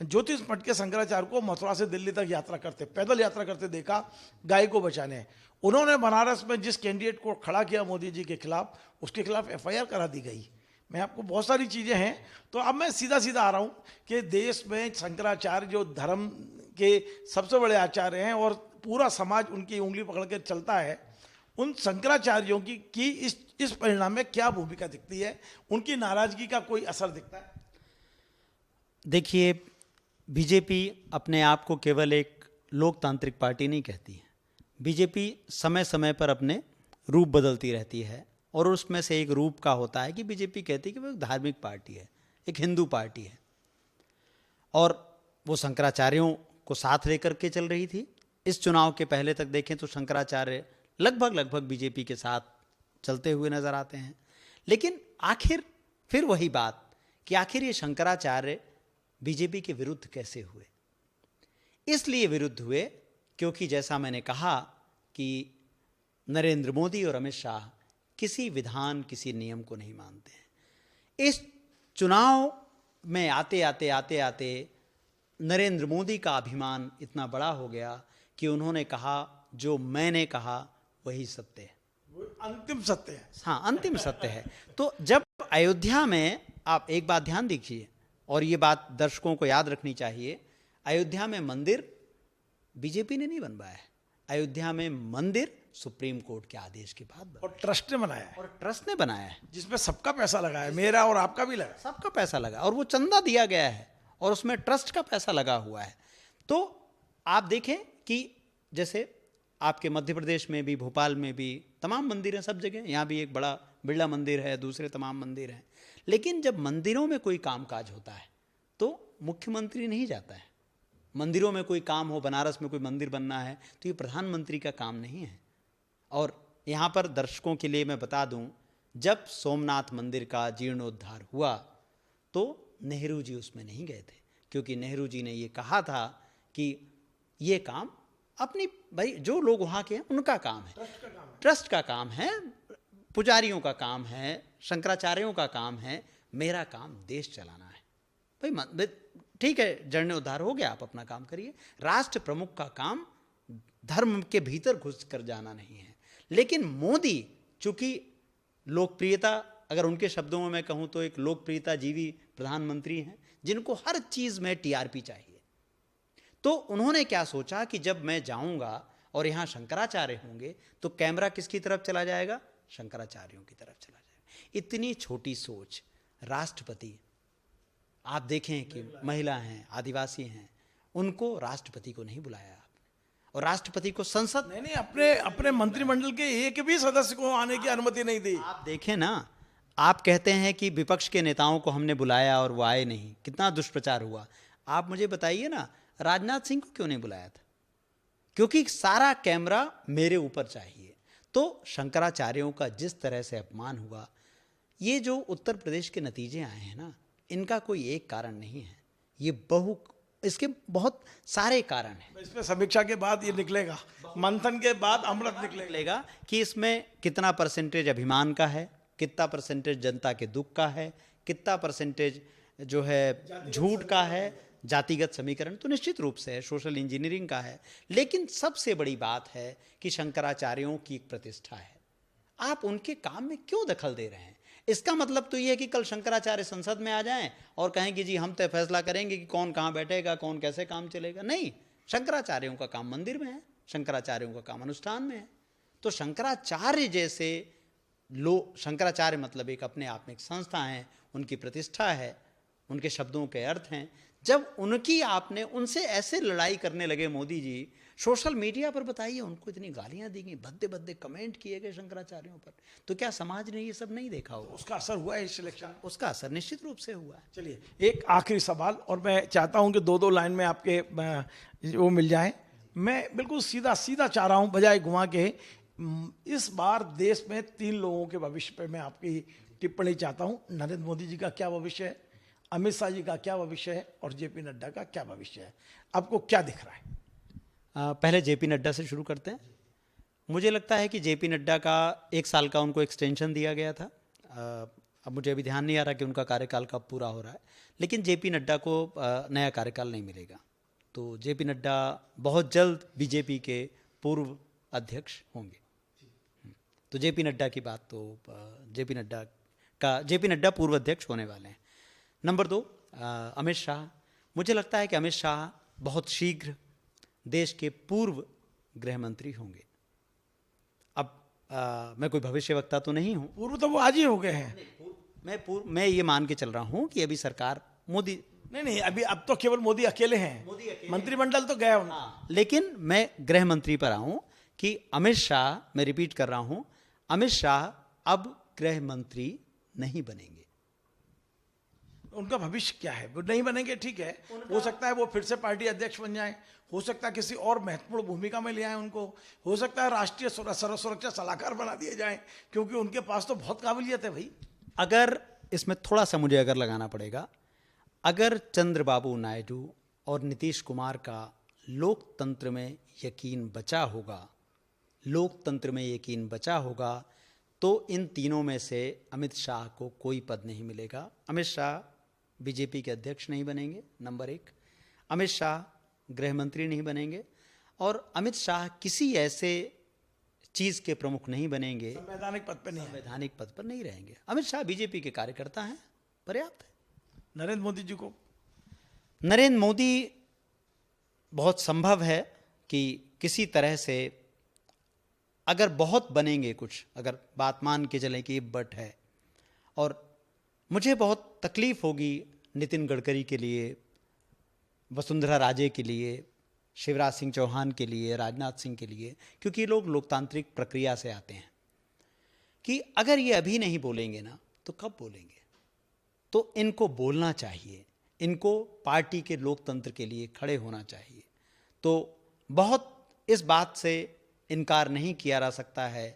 Speaker 1: ज्योतिष मठ के शंकराचार्य को मथुरा से दिल्ली तक यात्रा करते, पैदल यात्रा करते देखा, गाय को बचाने। उन्होंने बनारस में जिस कैंडिडेट को खड़ा किया मोदी जी के खिलाफ, उसके खिलाफ FIR करा दी गई। मैं आपको बहुत सारी चीज़ें हैं। तो अब मैं सीधा सीधा आ रहा हूँ कि देश में शंकराचार्य जो धर्म के सबसे बड़े आचार्य हैं और पूरा समाज उनकी उंगली पकड़ के चलता है, उन शंकराचार्यों की इस परिणाम में क्या भूमिका दिखती है? उनकी नाराजगी का कोई असर दिखता है?
Speaker 2: देखिए, बीजेपी अपने आप को केवल एक लोकतांत्रिक पार्टी नहीं कहती है। बीजेपी समय समय पर अपने रूप बदलती रहती है, और उसमें से एक रूप का होता है कि बीजेपी कहती है कि वो एक धार्मिक पार्टी है, एक हिंदू पार्टी है, और वो शंकराचार्यों को साथ लेकर के चल रही थी। इस चुनाव के पहले तक देखें तो शंकराचार्य लगभग बीजेपी के साथ चलते हुए नजर आते हैं। लेकिन आखिर फिर वही बात कि आखिर ये शंकराचार्य बीजेपी के विरुद्ध कैसे हुए? इसलिए विरुद्ध हुए क्योंकि जैसा मैंने कहा कि नरेंद्र मोदी और अमित शाह किसी विधान, किसी नियम को नहीं मानते हैं। इस चुनाव में आते नरेंद्र मोदी का अभिमान इतना बड़ा हो गया कि उन्होंने कहा जो मैंने कहा वही सत्य है,
Speaker 1: वो अंतिम सत्य है।
Speaker 2: हाँ, अंतिम सत्य है। तो जब अयोध्या में, आप एक बात ध्यान दीजिए और ये बात दर्शकों को याद रखनी चाहिए, अयोध्या में मंदिर बीजेपी ने नहीं बनवाया है। अयोध्या में मंदिर सुप्रीम कोर्ट के आदेश के बाद बना
Speaker 1: और ट्रस्ट ने बनाया है,
Speaker 2: और ट्रस्ट ने बनाया है,
Speaker 1: जिसमें सबका पैसा लगा है, मेरा और आपका भी लगा है।
Speaker 2: सबका पैसा लगा और वो चंदा दिया गया है और उसमें ट्रस्ट का पैसा लगा हुआ है। तो आप देखें कि जैसे आपके मध्य प्रदेश में भी, भोपाल में भी तमाम मंदिर हैं, सब जगह। यहाँ भी एक बड़ा बिरला मंदिर है, दूसरे तमाम मंदिर हैं। लेकिन जब मंदिरों में कोई कामकाज होता है तो मुख्यमंत्री नहीं जाता है। मंदिरों में कोई काम हो, बनारस में कोई मंदिर बनना है तो ये प्रधानमंत्री का काम नहीं है। और यहाँ पर दर्शकों के लिए मैं बता दूँ, जब सोमनाथ मंदिर का जीर्णोद्धार हुआ तो नेहरू जी उसमें नहीं गए थे, क्योंकि नेहरू जी ने ये कहा था कि ये काम अपनी, भाई जो लोग वहाँ के हैं उनका काम है, ट्रस्ट का काम है, पुजारियों का काम है, शंकराचार्यों का काम है, मेरा काम देश चलाना है। भाई ठीक है, जीर्णोद्धार हो गया, आप अपना काम करिए। राष्ट्र प्रमुख का काम धर्म के भीतर घुस कर जाना नहीं है। लेकिन मोदी चूंकि लोकप्रियता, अगर उनके शब्दों में मैं कहूँ तो एक लोकप्रियता जीवी प्रधानमंत्री हैं, जिनको हर चीज़ में टीआरपी चाहिए। तो उन्होंने क्या सोचा कि जब मैं जाऊंगा और यहाँ शंकराचार्य होंगे तो कैमरा किसकी तरफ चला जाएगा? शंकराचार्यों की तरफ चला जाएगा। इतनी छोटी सोच। राष्ट्रपति, आप देखें कि महिला हैं, आदिवासी हैं, उनको राष्ट्रपति को नहीं बुलाया आपने, और राष्ट्रपति को संसद
Speaker 1: नहीं, अपने मंत्रिमंडल के एक भी सदस्य को आने की अनुमति नहीं दी।
Speaker 2: आप देखें ना, आप कहते हैं कि विपक्ष के नेताओं को हमने बुलाया और वो आए नहीं, कितना दुष्प्रचार हुआ। आप मुझे बताइए ना, राजनाथ सिंह को क्यों नहीं बुलाया था? क्योंकि सारा कैमरा मेरे ऊपर चाहिए। तो शंकराचार्यों का जिस तरह से अपमान हुआ, ये जो उत्तर प्रदेश के नतीजे आए हैं ना, इनका कोई एक कारण नहीं है, ये इसके बहुत सारे कारण हैं।
Speaker 1: इसमें समीक्षा के बाद ये निकलेगा, मंथन के बाद अमृत
Speaker 2: निकलेगा कि इसमें कितना परसेंटेज अभिमान का है, कितना परसेंटेज जनता के दुख का है, कितना परसेंटेज जो है झूठ का है, जातिगत समीकरण तो निश्चित रूप से है, सोशल इंजीनियरिंग का है। लेकिन सबसे बड़ी बात है कि शंकराचार्यों की एक प्रतिष्ठा है। आप उनके काम में क्यों दखल दे रहे हैं? इसका मतलब तो ये है कि कल शंकराचार्य संसद में आ जाएं और कहें कि जी हम तय फैसला करेंगे कि कौन कहाँ बैठेगा, कौन कैसे काम चलेगा। नहीं, शंकराचार्यों का काम मंदिर में है, शंकराचार्यों का काम अनुष्ठान में है। तो शंकराचार्य जैसे शंकराचार्य मतलब एक अपने आप में एक संस्था है, उनकी प्रतिष्ठा है, उनके शब्दों के अर्थ हैं। जब उनकी आपने उनसे ऐसे लड़ाई करने लगे मोदी जी, सोशल मीडिया पर बताइए, उनको इतनी गालियां दी गई, भद्दे भद्दे कमेंट किए गए शंकराचार्यों पर, तो क्या समाज ने ये सब नहीं देखा होगा?
Speaker 1: उसका असर हुआ है इस इलेक्शन?
Speaker 2: उसका असर निश्चित रूप से हुआ है।
Speaker 1: चलिए, एक आखिरी सवाल, और मैं चाहता हूं कि दो लाइन में आपके वो मिल जाए। मैं बिल्कुल सीधा चाह रहा हूं, बजाय घुमा के। इस बार देश में 3 लोगों के भविष्य पर मैं आपकी टिप्पणी चाहता हूं। नरेंद्र मोदी जी का क्या भविष्य है, अमित शाह जी का क्या भविष्य है, और जेपी नड्डा का क्या भविष्य है? आपको क्या दिख रहा है?
Speaker 2: पहले जेपी नड्डा से शुरू करते हैं। मुझे लगता है कि जेपी नड्डा का 1 साल का उनको एक्सटेंशन दिया गया था। अब मुझे अभी ध्यान नहीं आ रहा कि उनका कार्यकाल कब पूरा हो रहा है, लेकिन जेपी नड्डा को नया कार्यकाल नहीं मिलेगा। तो जेपी नड्डा बहुत जल्द बीजेपी के पूर्व अध्यक्ष होंगे। तो जेपी नड्डा की बात तो जेपी नड्डा पूर्व अध्यक्ष होने वाले हैं। नंबर 2, अमित शाह। मुझे लगता है कि अमित शाह बहुत शीघ्र देश के पूर्व गृह मंत्री होंगे। अब मैं कोई भविष्यवक्ता तो नहीं हूं।
Speaker 1: पूर्व तो वो आज ही हो गए हैं।
Speaker 2: मैं ये मान के चल रहा हूं कि अभी सरकार मोदी
Speaker 1: नहीं, अब तो केवल मोदी अकेले हैं, मंत्रिमंडल तो गया उनका।
Speaker 2: लेकिन मैं गृह मंत्री पर आऊं कि अमित शाह, मैं रिपीट कर रहा हूं, अमित शाह अब गृह मंत्री नहीं बनेंगे।
Speaker 1: उनका भविष्य क्या है? वो नहीं बनेंगे, ठीक है, हो सकता है वो फिर से पार्टी अध्यक्ष बन जाए, हो सकता है किसी और महत्वपूर्ण भूमिका में ले आए उनको, हो सकता है राष्ट्रीय सुरक्षा सलाहकार बना दिए जाए, क्योंकि उनके पास तो बहुत काबिलियत है भाई।
Speaker 2: अगर इसमें थोड़ा सा मुझे अगर लगाना पड़ेगा, अगर चंद्रबाबू नायडू और नीतीश कुमार का लोकतंत्र में यकीन बचा होगा, लोकतंत्र में यकीन बचा होगा तो इन तीनों में से अमित शाह को कोई पद नहीं मिलेगा। अमित शाह बीजेपी के अध्यक्ष नहीं बनेंगे, नंबर एक। अमित शाह गृह मंत्री नहीं बनेंगे और अमित शाह किसी ऐसे चीज के प्रमुख नहीं बनेंगे,
Speaker 1: संवैधानिक पद पर नहीं है।
Speaker 2: संवैधानिक पद पर नहीं रहेंगे। अमित शाह बीजेपी के कार्यकर्ता हैं, पर्याप्त है।
Speaker 1: नरेंद्र मोदी जी को
Speaker 2: नरेंद्र मोदी बहुत संभव है कि किसी तरह से अगर बहुत बनेंगे कुछ, अगर बात मान के चलें कि बट है, और मुझे बहुत तकलीफ होगी नितिन गडकरी के लिए, वसुंधरा राजे के लिए, शिवराज सिंह चौहान के लिए, राजनाथ सिंह के लिए, क्योंकि ये लोग लोकतांत्रिक प्रक्रिया से आते हैं, कि अगर ये अभी नहीं बोलेंगे ना तो कब बोलेंगे। तो इनको बोलना चाहिए, इनको पार्टी के लोकतंत्र के लिए खड़े होना चाहिए। तो बहुत इस बात से इनकार नहीं किया जा सकता है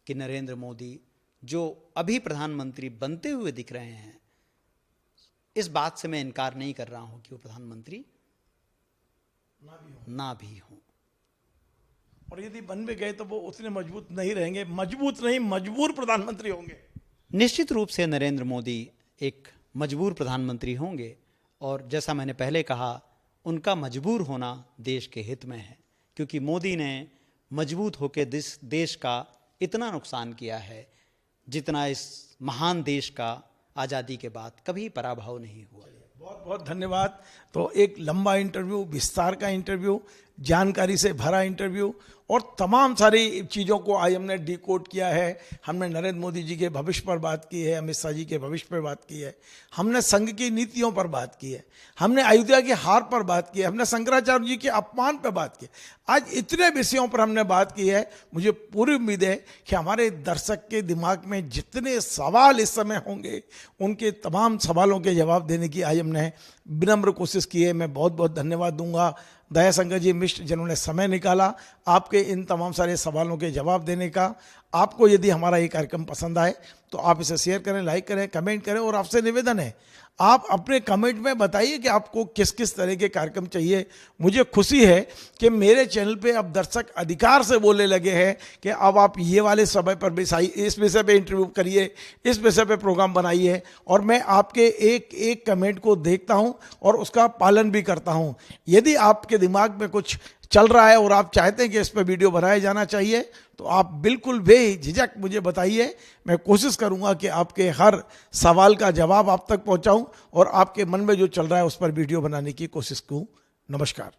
Speaker 2: कि नरेंद्र मोदी जो अभी प्रधानमंत्री बनते हुए दिख रहे हैं, इस बात से मैं इनकार नहीं कर रहा हूं कि वो प्रधानमंत्री ना भी हो।
Speaker 1: और यदि बन भी गए तो वो उतने मजबूत नहीं रहेंगे, मजबूत नहीं मजबूर प्रधानमंत्री होंगे।
Speaker 2: निश्चित रूप से नरेंद्र मोदी एक मजबूर प्रधानमंत्री होंगे और जैसा मैंने पहले कहा, उनका मजबूर होना देश के हित में है, क्योंकि मोदी ने मजबूत होकर देश का इतना नुकसान किया है जितना इस महान देश का आज़ादी के बाद कभी पराभव नहीं हुआ।
Speaker 1: बहुत बहुत धन्यवाद। तो एक लंबा इंटरव्यू, विस्तार का इंटरव्यू, जानकारी से भरा इंटरव्यू और तमाम सारी चीज़ों को आज हमने डिकोड किया है। हमने नरेंद्र मोदी जी के भविष्य पर बात की है, अमित शाह जी के भविष्य पर बात की है, हमने संघ की नीतियों पर बात की है, हमने अयोध्या की हार पर बात की है, हमने शंकराचार्य जी के अपमान पर बात की है। आज इतने विषयों पर हमने बात की है। मुझे पूरी उम्मीद है कि हमारे दर्शक के दिमाग में जितने सवाल इस समय होंगे, उनके तमाम सवालों के जवाब देने की आज हमने विनम्र कोशिश की है। मैं बहुत बहुत धन्यवाद दूंगा दयाशंकर जी मिश्र, जिन्होंने समय निकाला आपके इन तमाम सारे सवालों के जवाब देने का। आपको यदि हमारा ये कार्यक्रम पसंद आए तो आप इसे शेयर करें, लाइक करें, कमेंट करें और आपसे निवेदन है आप अपने कमेंट में बताइए कि आपको किस किस तरह के कार्यक्रम चाहिए। मुझे खुशी है कि मेरे चैनल पे अब दर्शक अधिकार से बोलने लगे हैं कि अब आप ये वाले समय पर भी इस विषय पे इंटरव्यू करिए, इस विषय पे प्रोग्राम बनाइए, और मैं आपके एक एक कमेंट को देखता हूं और उसका पालन भी करता हूं। यदि आपके दिमाग में कुछ चल रहा है और आप चाहते हैं कि इस पर वीडियो बनाया जाना चाहिए तो आप बिल्कुल बेझिझक मुझे बताइए। मैं कोशिश करूंगा कि आपके हर सवाल का जवाब आप तक पहुंचाऊं और आपके मन में जो चल रहा है उस पर वीडियो बनाने की कोशिश करूं। नमस्कार।